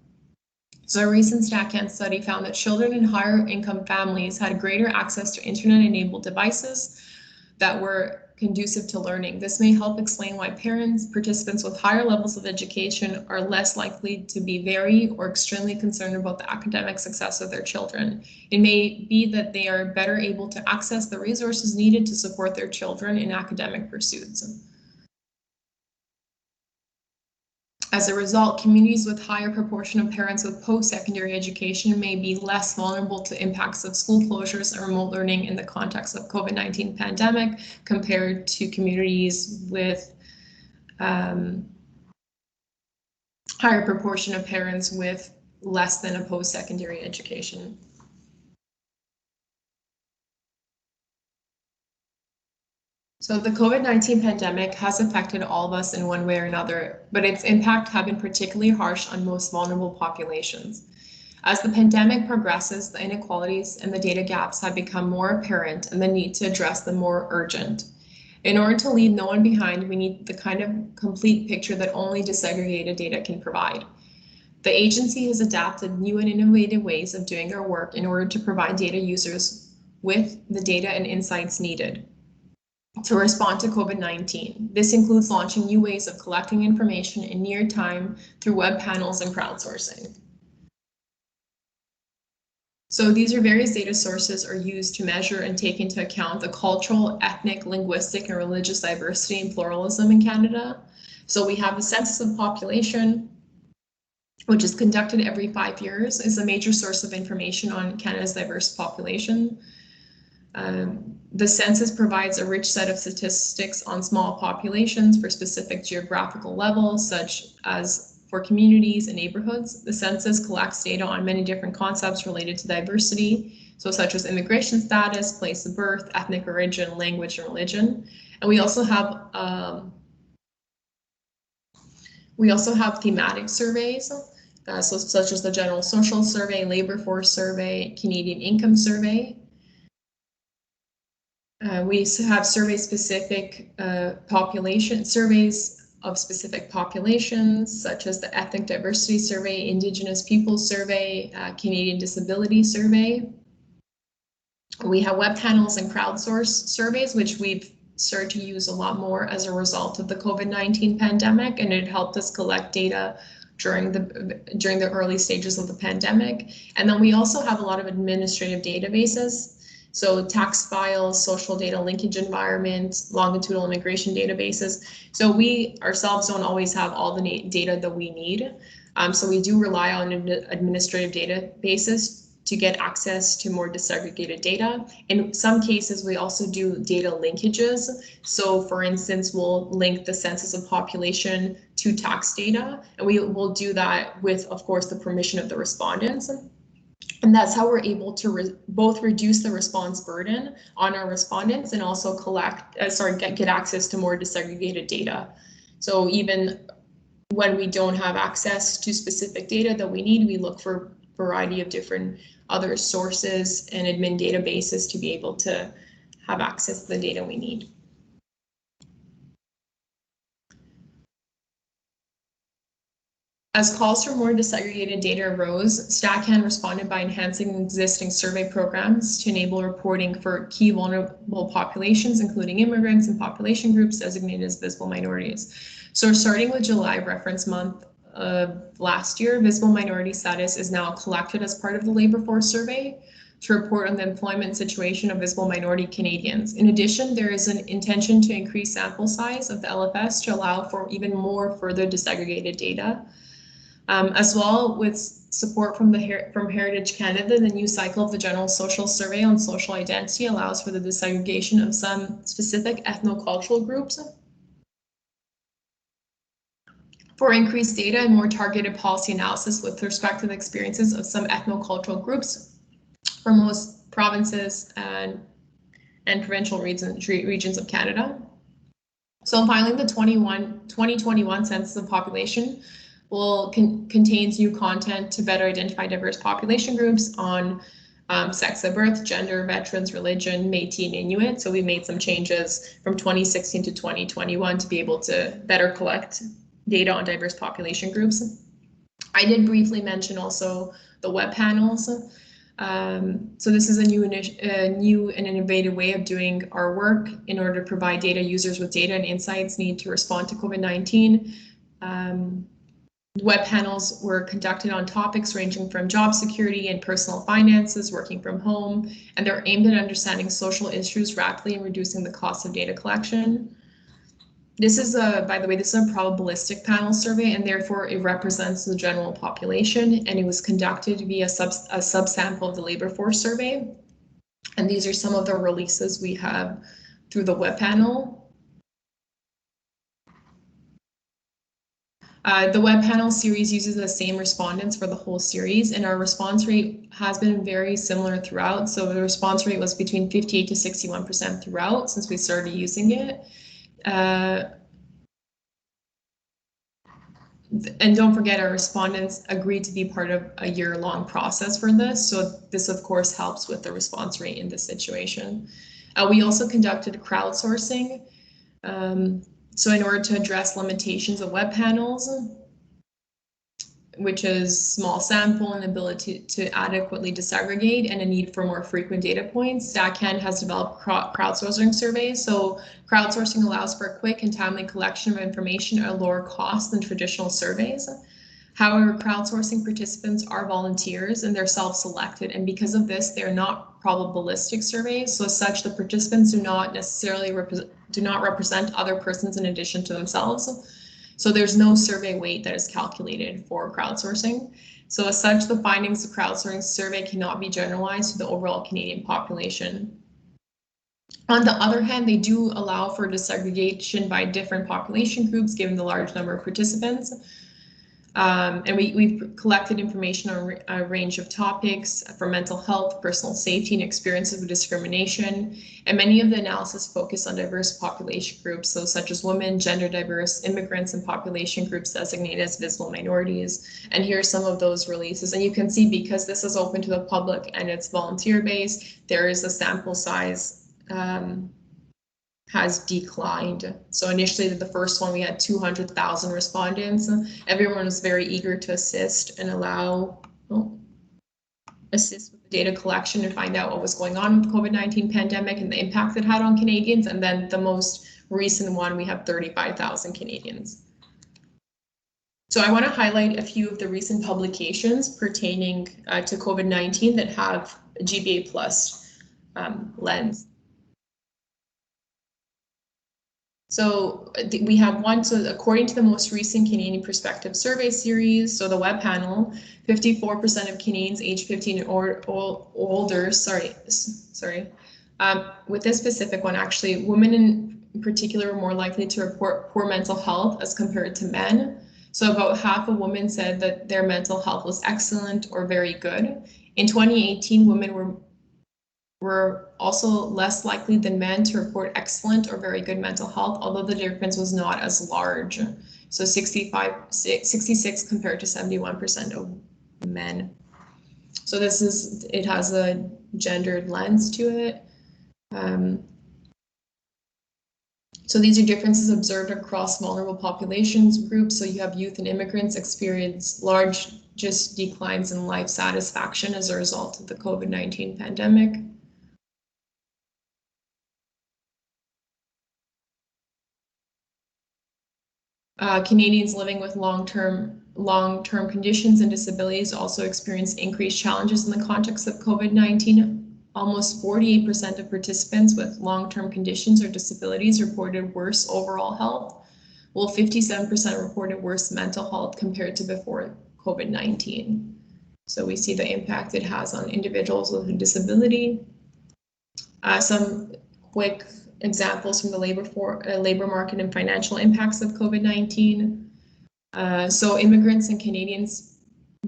So a recent StatCan study found that children in higher income families had greater access to internet-enabled devices that were conducive to learning. This may help explain why participants with higher levels of education are less likely to be very or extremely concerned about the academic success of their children. It may be that they are better able to access the resources needed to support their children in academic pursuits. As a result, communities with higher proportion of parents with post-secondary education may be less vulnerable to impacts of school closures and remote learning in the context of COVID-19 pandemic compared to communities with higher proportion of parents with less than a post-secondary education. So the COVID-19 pandemic has affected all of us in one way or another, but its impact has been particularly harsh on most vulnerable populations. As the pandemic progresses, the inequalities and the data gaps have become more apparent and the need to address them more urgent. In order to leave no one behind, we need the kind of complete picture that only disaggregated data can provide. The agency has adapted new and innovative ways of doing our work in order to provide data users with the data and insights needed to respond to COVID-19. This includes launching new ways of collecting information in near time through web panels and crowdsourcing. So these are various data sources are used to measure and take into account the cultural, ethnic, linguistic, and religious diversity and pluralism in Canada. So we have the census of population, which is conducted every 5 years, is a major source of information on Canada's diverse population. The census provides a rich set of statistics on small populations for specific geographical levels, such as for communities and neighborhoods. The census collects data on many different concepts related to diversity, so such as immigration status, place of birth, ethnic origin, language, and religion. And we also have thematic surveys, so such as the General Social Survey, Labor Force Survey, Canadian Income Survey. We have surveys of specific populations, such as the Ethnic Diversity Survey, Indigenous Peoples Survey, Canadian Disability Survey. We have web panels and crowdsourced surveys, which we've started to use a lot more as a result of the COVID-19 pandemic, and it helped us collect data during the early stages of the pandemic. And then we also have a lot of administrative databases. So tax files, social data linkage environment, longitudinal immigration databases. So we ourselves don't always have all the data that we need. So we do rely on administrative databases to get access to more disaggregated data. In some cases, we also do data linkages. So for instance, we'll link the census of population to tax data, and we will do that with, of course, the permission of the respondents. And that's how we're able to both reduce the response burden on our respondents and also get access to more disaggregated data. So even when we don't have access to specific data that we need, we look for a variety of different other sources and admin databases to be able to have access to the data we need. As calls for more disaggregated data arose, StatCan responded by enhancing existing survey programs to enable reporting for key vulnerable populations, including immigrants and population groups designated as visible minorities. So starting with July reference month of last year, visible minority status is now collected as part of the labor force survey. to report on the employment situation of visible minority Canadians. In addition, there is an intention to increase sample size of the LFS to allow for even more further disaggregated data. As well, with support from Heritage Canada, the new cycle of the General Social Survey on Social Identity allows for the disaggregation of some specific ethnocultural groups for increased data and more targeted policy analysis with respect to the experiences of some ethnocultural groups from most provinces and provincial regions of Canada. So finally, the 2021 Census of Population contains new content to better identify diverse population groups on sex at birth, gender, veterans, religion, Métis, and Inuit. So we made some changes from 2016 to 2021 to be able to better collect data on diverse population groups. I did briefly mention also the web panels. So this is a new and innovative way of doing our work in order to provide data users with data and insights needed to respond to COVID-19. Web panels were conducted on topics ranging from job security and personal finances, working from home, and they're aimed at understanding social issues rapidly and reducing the cost of data collection. This is by the way, this is a probabilistic panel survey, and therefore it represents the general population, and it was conducted via a subsample of the labor force survey. And these are some of the releases we have through the web panel. The web panel series uses the same respondents for the whole series, and our response rate has been very similar throughout. So the response rate was between 58 to 61% throughout since we started using it. And don't forget, our respondents agreed to be part of a year-long process for this. So this, of course, helps with the response rate in this situation. We also conducted crowdsourcing. So in order to address limitations of web panels, which is small sample and ability to adequately disaggregate and a need for more frequent data points, StatCan has developed crowdsourcing surveys. So crowdsourcing allows for a quick and timely collection of information at a lower cost than traditional surveys. However, crowdsourcing participants are volunteers and they're self-selected, and because of this, they're not probabilistic surveys. So as such, the participants do not necessarily represent other persons in addition to themselves. So there's no survey weight that is calculated for crowdsourcing. So as such, the findings of crowdsourcing survey cannot be generalized to the overall Canadian population. On the other hand, they do allow for disaggregation by different population groups given the large number of participants. And we've collected information on a range of topics for mental health, personal safety, and experiences of discrimination. And many of the analysis focus on diverse population groups, so such as women, gender diverse, immigrants, and population groups designated as visible minorities. And here are some of those releases. And you can see, because this is open to the public and it's volunteer-based, there is a sample size has declined. So initially, the first one, we had 200,000 respondents. Everyone was very eager to assist and assist with the data collection and find out what was going on with the COVID-19 pandemic and the impact it had on Canadians. And then the most recent one, we have 35,000 Canadians. So I want to highlight a few of the recent publications pertaining to COVID-19 that have a GBA plus lens. So we have one, so according to the most recent Canadian Perspective Survey series, so the web panel, 54% of Canadians aged 15 or older, with this specific one, actually, women in particular were more likely to report poor mental health as compared to men. So about half of women said that their mental health was excellent or very good. In 2018, women were also less likely than men to report excellent or very good mental health, although the difference was not as large. So 66 compared to 71% of men. So it has a gendered lens to it. So these are differences observed across vulnerable populations groups. So you have youth and immigrants experience large declines in life satisfaction as a result of the COVID-19 pandemic. Canadians living with long-term long-term conditions and disabilities also experienced increased challenges in the context of COVID-19. Almost 48% of participants with long-term conditions or disabilities reported worse overall health, while 57% reported worse mental health compared to before COVID-19. So we see the impact it has on individuals with a disability. Some quick examples from the labor market and financial impacts of COVID-19. So immigrants and Canadians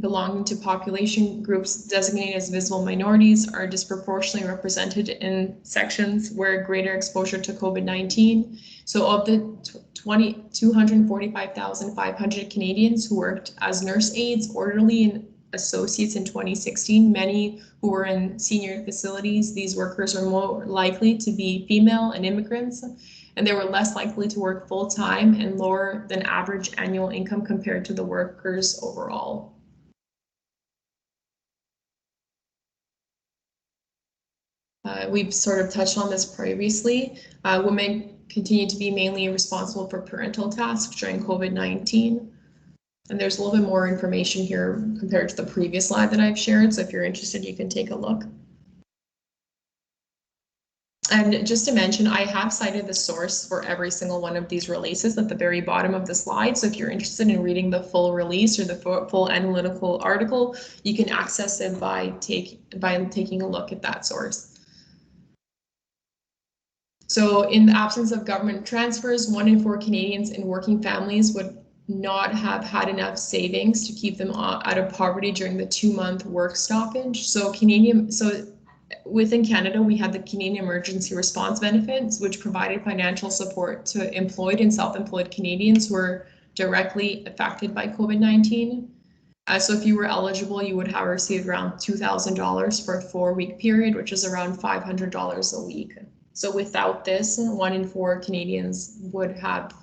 belonging to population groups designated as visible minorities are disproportionately represented in sections where greater exposure to COVID-19. So of the 245,500 Canadians who worked as nurse aides, orderly, and associates in 2016, many who were in senior facilities, these workers are more likely to be female and immigrants, and they were less likely to work full-time and lower than average annual income compared to the workers overall. We've sort of touched on this previously. Women continue to be mainly responsible for parental tasks during COVID-19. And there's a little bit more information here compared to the previous slide that I've shared. So if you're interested, you can take a look. And just to mention, I have cited the source for every single one of these releases at the very bottom of the slide. So if you're interested in reading the full release or the full analytical article, you can access it by taking a look at that source. So in the absence of government transfers, 1 in 4 Canadians in working families would not have had enough savings to keep them out of poverty during the 2-month work stoppage. So within Canada, we had the Canadian Emergency Response Benefits, which provided financial support to employed and self-employed Canadians who were directly affected by COVID-19. So if you were eligible, you would have received around $2,000 for a 4-week period, which is around $500 a week. So without this, 1 in 4 Canadians would have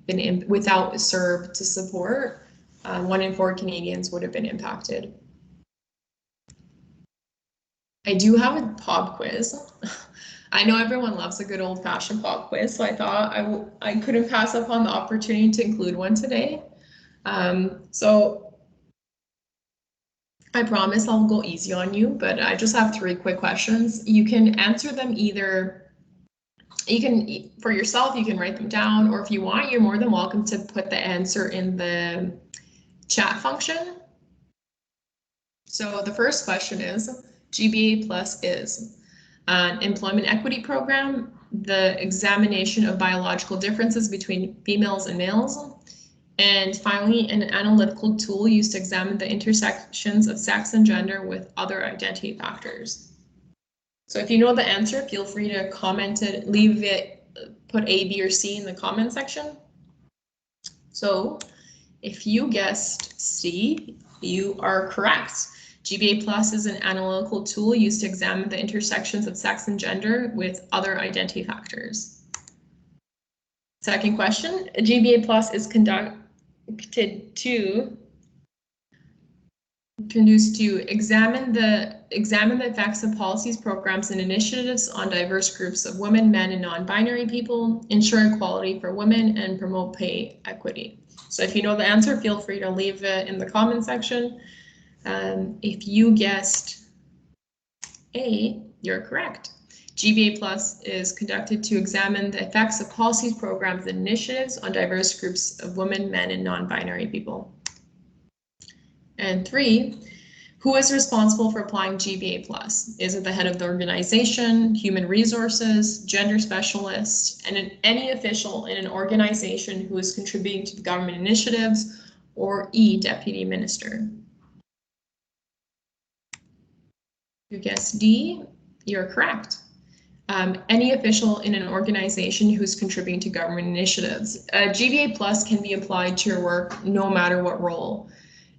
been without CERB to support. 1 in 4 Canadians would have been impacted. I do have a pop quiz. I know everyone loves a good old-fashioned pop quiz, so I thought I couldn't pass up on the opportunity to include one today. So I promise I'll go easy on you, but I just have 3 quick questions. You can answer them for yourself, you can write them down, or if you want, you're more than welcome to put the answer in the chat function. So the first question is, GBA Plus is an employment equity program, the examination of biological differences between females and males, and finally, an analytical tool used to examine the intersections of sex and gender with other identity factors. So if you know the answer, feel free to comment it, put A, B, or C in the comment section. So if you guessed C, you are correct. GBA Plus is an analytical tool used to examine the intersections of sex and gender with other identity factors. Second question, GBA Plus is conducted to examine the effects of policies, programs, and initiatives on diverse groups of women, men, and non-binary people, ensure equality for women, and promote pay equity. So if you know the answer, feel free to leave it in the comment section. If you guessed A, you're correct. GBA Plus is conducted to examine the effects of policies, programs, and initiatives on diverse groups of women, men, and non-binary people. And 3, who is responsible for applying GBA Plus? Is it the head of the organization, human resources, gender specialist, and any official in an organization who is contributing to the government initiatives, or E, deputy minister? You guessed D, you're correct. Any official in an organization who's contributing to government initiatives. GBA Plus can be applied to your work no matter what role.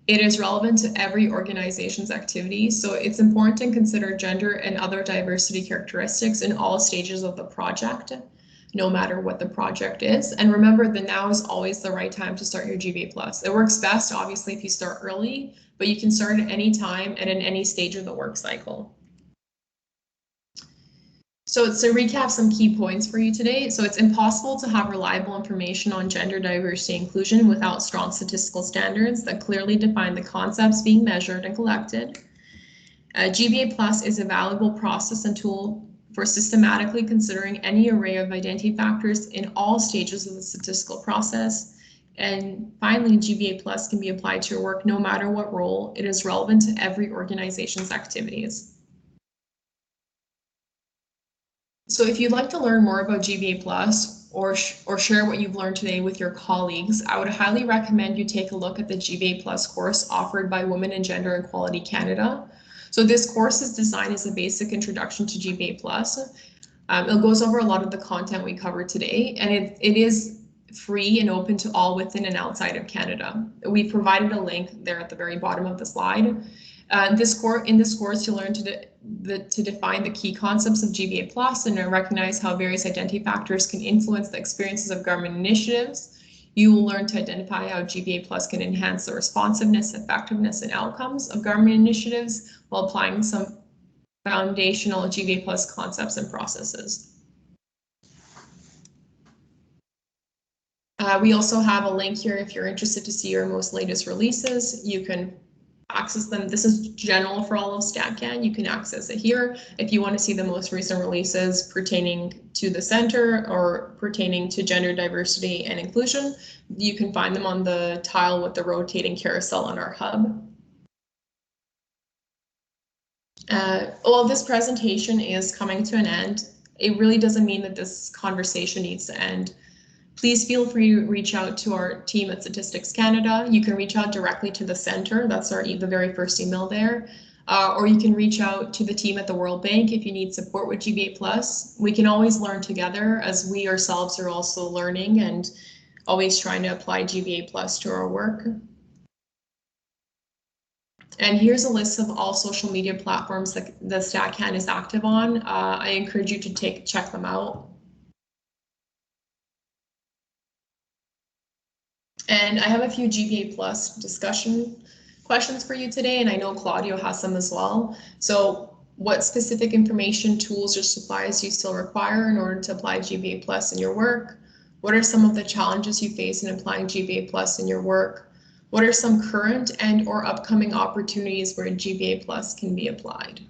It is relevant to every organization's activity, so it's important to consider gender and other diversity characteristics in all stages of the project, no matter what the project is. And remember that now is always the right time to start your GBA Plus. It works best, obviously, if you start early, but you can start at any time and in any stage of the work cycle. So to recap some key points for you today, so it's impossible to have reliable information on gender diversity inclusion without strong statistical standards that clearly define the concepts being measured and collected. GBA Plus is a valuable process and tool for systematically considering any array of identity factors in all stages of the statistical process. And finally, GBA Plus can be applied to your work no matter what role. It is relevant to every organization's activities. So if you'd like to learn more about GBA Plus or share what you've learned today with your colleagues, I would highly recommend you take a look at the GBA Plus course offered by Women and Gender Equality Canada. So this course is designed as a basic introduction to GBA Plus. It goes over a lot of the content we covered today, and it is free and open to all within and outside of Canada. We provided a link there at the very bottom of the slide. In this course, you'll learn to define the key concepts of GBA Plus and recognize how various identity factors can influence the experiences of government initiatives. You will learn to identify how GBA Plus can enhance the responsiveness, effectiveness, and outcomes of government initiatives while applying some foundational GBA Plus concepts and processes. We also have a link here if you're interested to see your most latest releases. You can access them. This is general for all of StatCan. You can access it here. If you want to see the most recent releases pertaining to the center or pertaining to gender diversity and inclusion, you can find them on the tile with the rotating carousel on our hub. Well, this presentation is coming to an end. It really doesn't mean that this conversation needs to end. Please feel free to reach out to our team at Statistics Canada. You can reach out directly to the center. That's the very first email there. Or you can reach out to the team at the World Bank if you need support with GBA Plus. We can always learn together, as we ourselves are also learning and always trying to apply GBA Plus to our work. And here's a list of all social media platforms that the StatCan is active on. I encourage you to check them out. And I have a few GBA Plus discussion questions for you today, and I know Claudio has some as well. So what specific information, tools, or supplies do you still require in order to apply GBA Plus in your work? What are some of the challenges you face in applying GBA Plus in your work? What are some current and or upcoming opportunities where GBA Plus can be applied?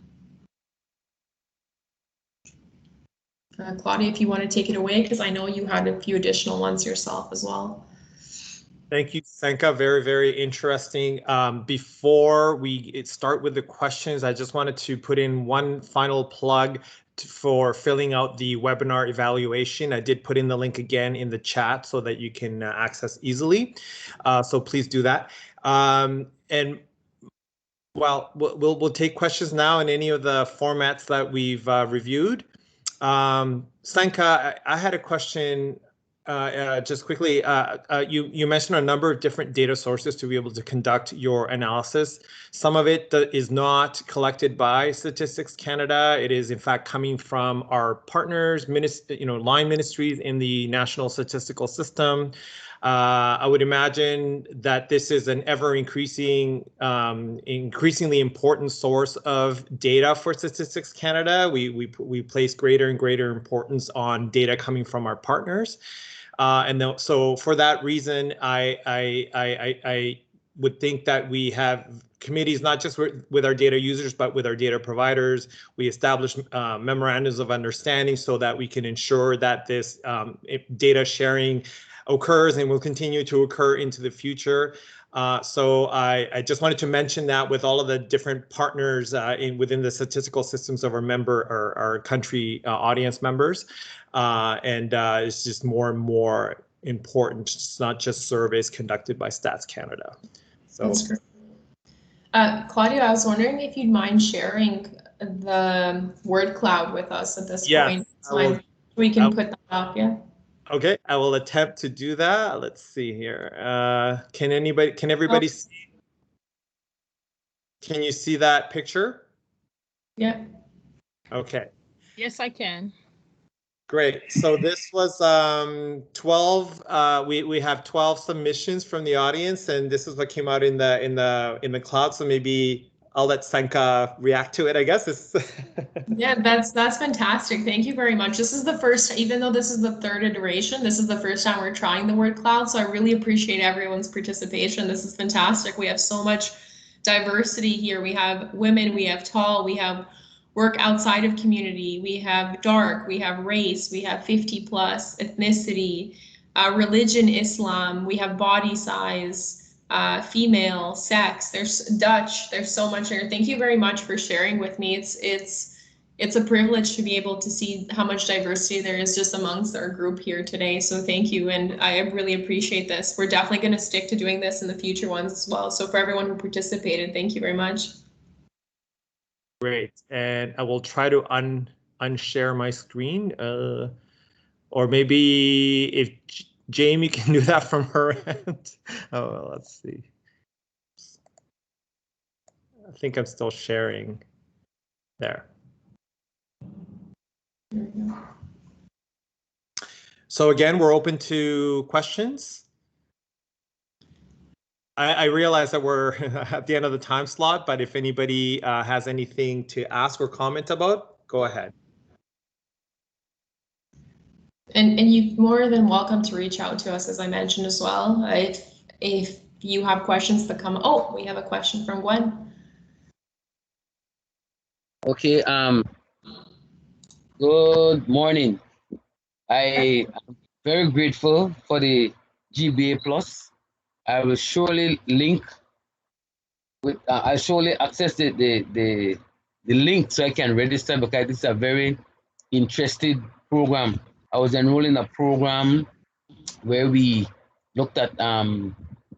Claudia, if you want to take it away, because I know you had a few additional ones yourself as well. Thank you, Senka. Very, very interesting. Before we start with the questions, I just wanted to put in one final plug for filling out the webinar evaluation. I did put in the link again in the chat so that you can access easily. So please do that. And well, we'll take questions now in any of the formats that we've reviewed. Senka, I had a question. Just quickly, you mentioned a number of different data sources to be able to conduct your analysis. Some of it is not collected by Statistics Canada. It is in fact coming from our partners, line ministries in the national statistical system. I would imagine that this is an increasingly important source of data for Statistics Canada. We place greater and greater importance on data coming from our partners. So for that reason, I would think that we have committees, not just with our data users, but with our data providers. We establish memorandums of understanding so that we can ensure that this data sharing occurs and will continue to occur into the future. So I just wanted to mention that with all of the different partners within the statistical systems of our country audience members. It's just more and more important. It's not just surveys conducted by Stats Canada. So, that's great. Claudia, I was wondering if you'd mind sharing the word cloud with us at this point. So we can put that up, yeah. Okay, I will attempt to do that. Let's see here. Can everybody see? Can you see that picture? Yeah. Okay. Yes, I can. Great. So this was 12. We have 12 submissions from the audience, and this is what came out in the cloud. So maybe I'll let Senka react to it, I guess. Yeah, that's fantastic. Thank you very much. This is the first, even though this is the third iteration, this is the first time we're trying the word cloud. So I really appreciate everyone's participation. This is fantastic. We have so much diversity here. We have women, we have tall, we have work outside of community, we have dark, we have race, we have 50 plus, ethnicity, religion, Islam, we have body size, female, sex, there's Dutch, there's so much here. Thank you very much for sharing with me. It's a privilege to be able to see how much diversity there is just amongst our group here today. So thank you, and I really appreciate this. We're definitely going to stick to doing this in the future ones as well. So for everyone who participated, thank you very much. Great, and I will try to unshare my screen, or maybe if Jamie can do that from her end. Oh, let's see. I think I'm still sharing there. So again, we're open to questions. I realize that we're at the end of the time slot, but if anybody has anything to ask or comment about, go ahead. And you're more than welcome to reach out to us, as I mentioned as well. If you have questions that come, oh, we have a question from Gwen. Okay, good morning. I am very grateful for the GBA Plus. I will surely link with, I'll surely access the link so I can register, because this is a very interesting program. I was enrolled in a program where we looked at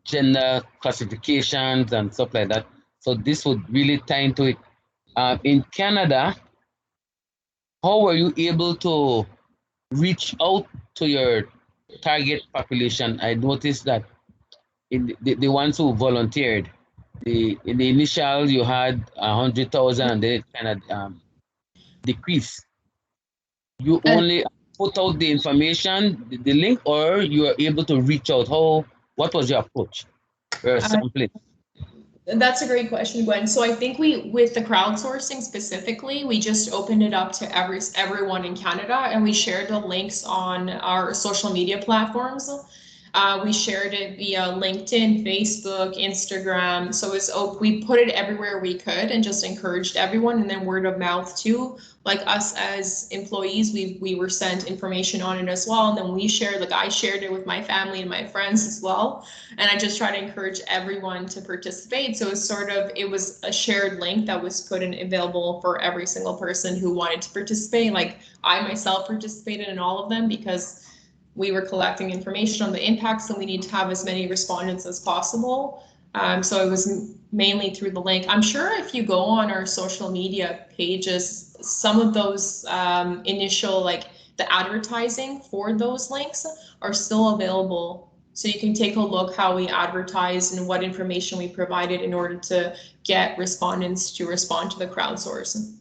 gender classifications and stuff like that. So this would really tie into it. In Canada, how were you able to reach out to your target population? I noticed that in the ones who volunteered, in the initial you had 100,000 and then it kind of decreased. You only put out the information, the link, or you are able to reach out? What was your approach? Sampling? That's a great question, Gwen. So I think with the crowdsourcing specifically, we just opened it up to everyone in Canada, and we shared the links on our social media platforms. We shared it via LinkedIn, Facebook, Instagram. So we put it everywhere we could and just encouraged everyone, and then word of mouth too. Like us as employees, we were sent information on it as well. And then we shared, like I shared it with my family and my friends as well. And I just try to encourage everyone to participate. So it was a shared link that was put in available for every single person who wanted to participate. Like I myself participated in all of them because we were collecting information on the impacts, and we need to have as many respondents as possible. So it was mainly through the link. I'm sure if you go on our social media pages, some of those initial, like the advertising for those links are still available. So you can take a look how we advertised and what information we provided in order to get respondents to respond to the crowdsourcing.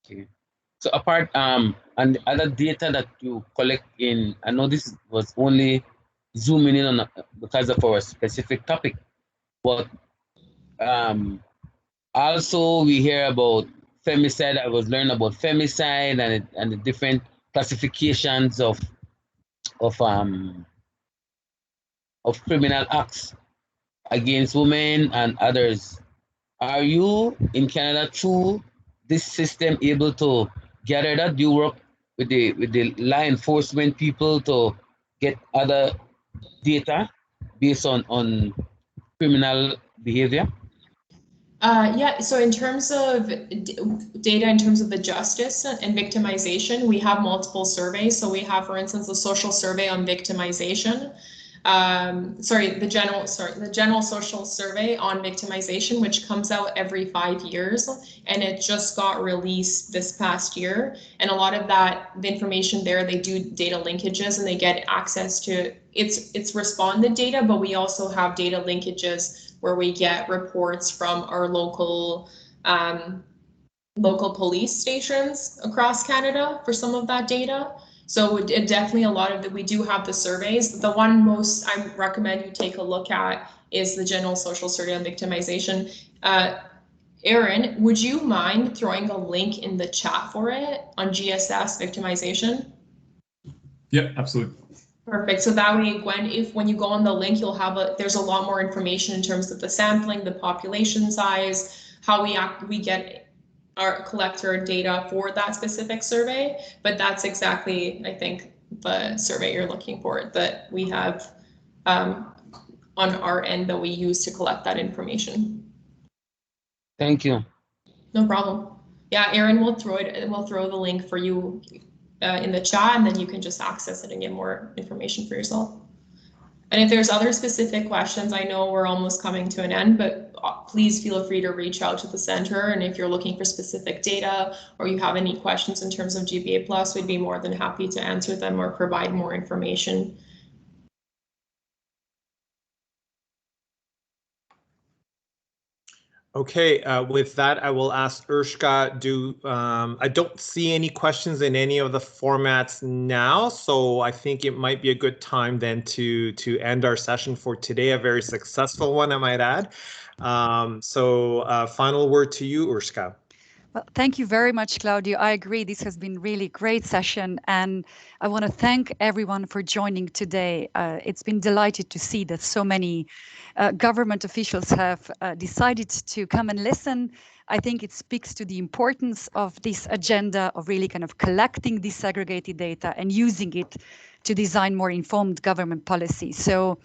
Okay. So apart, and the other data that you collect in, I know this was only zooming in on because of our specific topic, but also we hear about femicide. I was learning about femicide and the different classifications of criminal acts against women and others. Are you in Canada through this system able to gather that? Do you work with the law enforcement people to get other data based on criminal behavior? Yeah, so in terms of data, in terms of the justice and victimization, we have multiple surveys. So we have, for instance, a social survey on victimization. The general social survey on victimization, which comes out every 5 years, and it just got released this past year. And a lot of the information there, they do data linkages and they get access to it's respondent data, but we also have data linkages where we get reports from our local police stations across Canada for some of that data. So definitely a lot of we do have the surveys. The one most I recommend you take a look at is the general social survey on victimization. Aaron, would you mind throwing a link in the chat for it on GSS victimization? Yeah, absolutely. Perfect. So that way, Gwen, when you go on the link, you'll have there's a lot more information in terms of the sampling, the population size, how we get our collector data for that specific survey. But that's exactly, I think, the survey you're looking for that we have on our end that we use to collect that information. Thank you. No problem. Yeah, Aaron will throw the link for you in the chat, and then you can just access it and get more information for yourself. And if there's other specific questions, I know we're almost coming to an end, but please feel free to reach out to the center. And if you're looking for specific data or you have any questions in terms of GBA Plus, we'd be more than happy to answer them or provide more information. Okay, with that, I will ask Urshka, I don't see any questions in any of the formats now, so I think it might be a good time then to end our session for today, a very successful one, I might add. Final word to you, Urshka. Well, thank you very much, Claudio. I agree. This has been really great session, and I want to thank everyone for joining today. It's been delighted to see that so many government officials have decided to come and listen. I think it speaks to the importance of this agenda of really kind of collecting disaggregated data and using it to design more informed government policy. So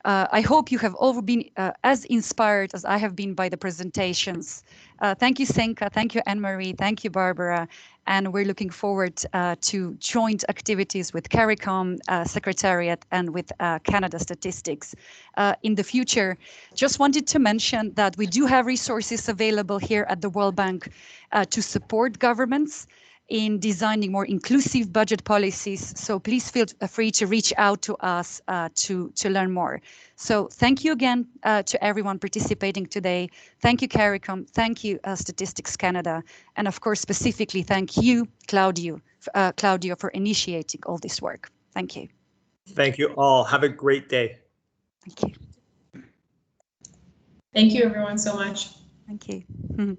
I hope you have all been as inspired as I have been by the presentations. Thank you, Senka. Thank you, Anne-Marie. Thank you, Barbara. And we're looking forward to joint activities with CARICOM, Secretariat, and with Canada Statistics in the future. Just wanted to mention that we do have resources available here at the World Bank to support governments in designing more inclusive budget policies. So please feel free to reach out to us to learn more. So thank you again to everyone participating today. Thank you, CARICOM. Thank you, Statistics Canada. And of course, specifically, thank you, Claudio, for initiating all this work. Thank you. Thank you all. Have a great day. Thank you. Thank you, everyone, so much. Thank you.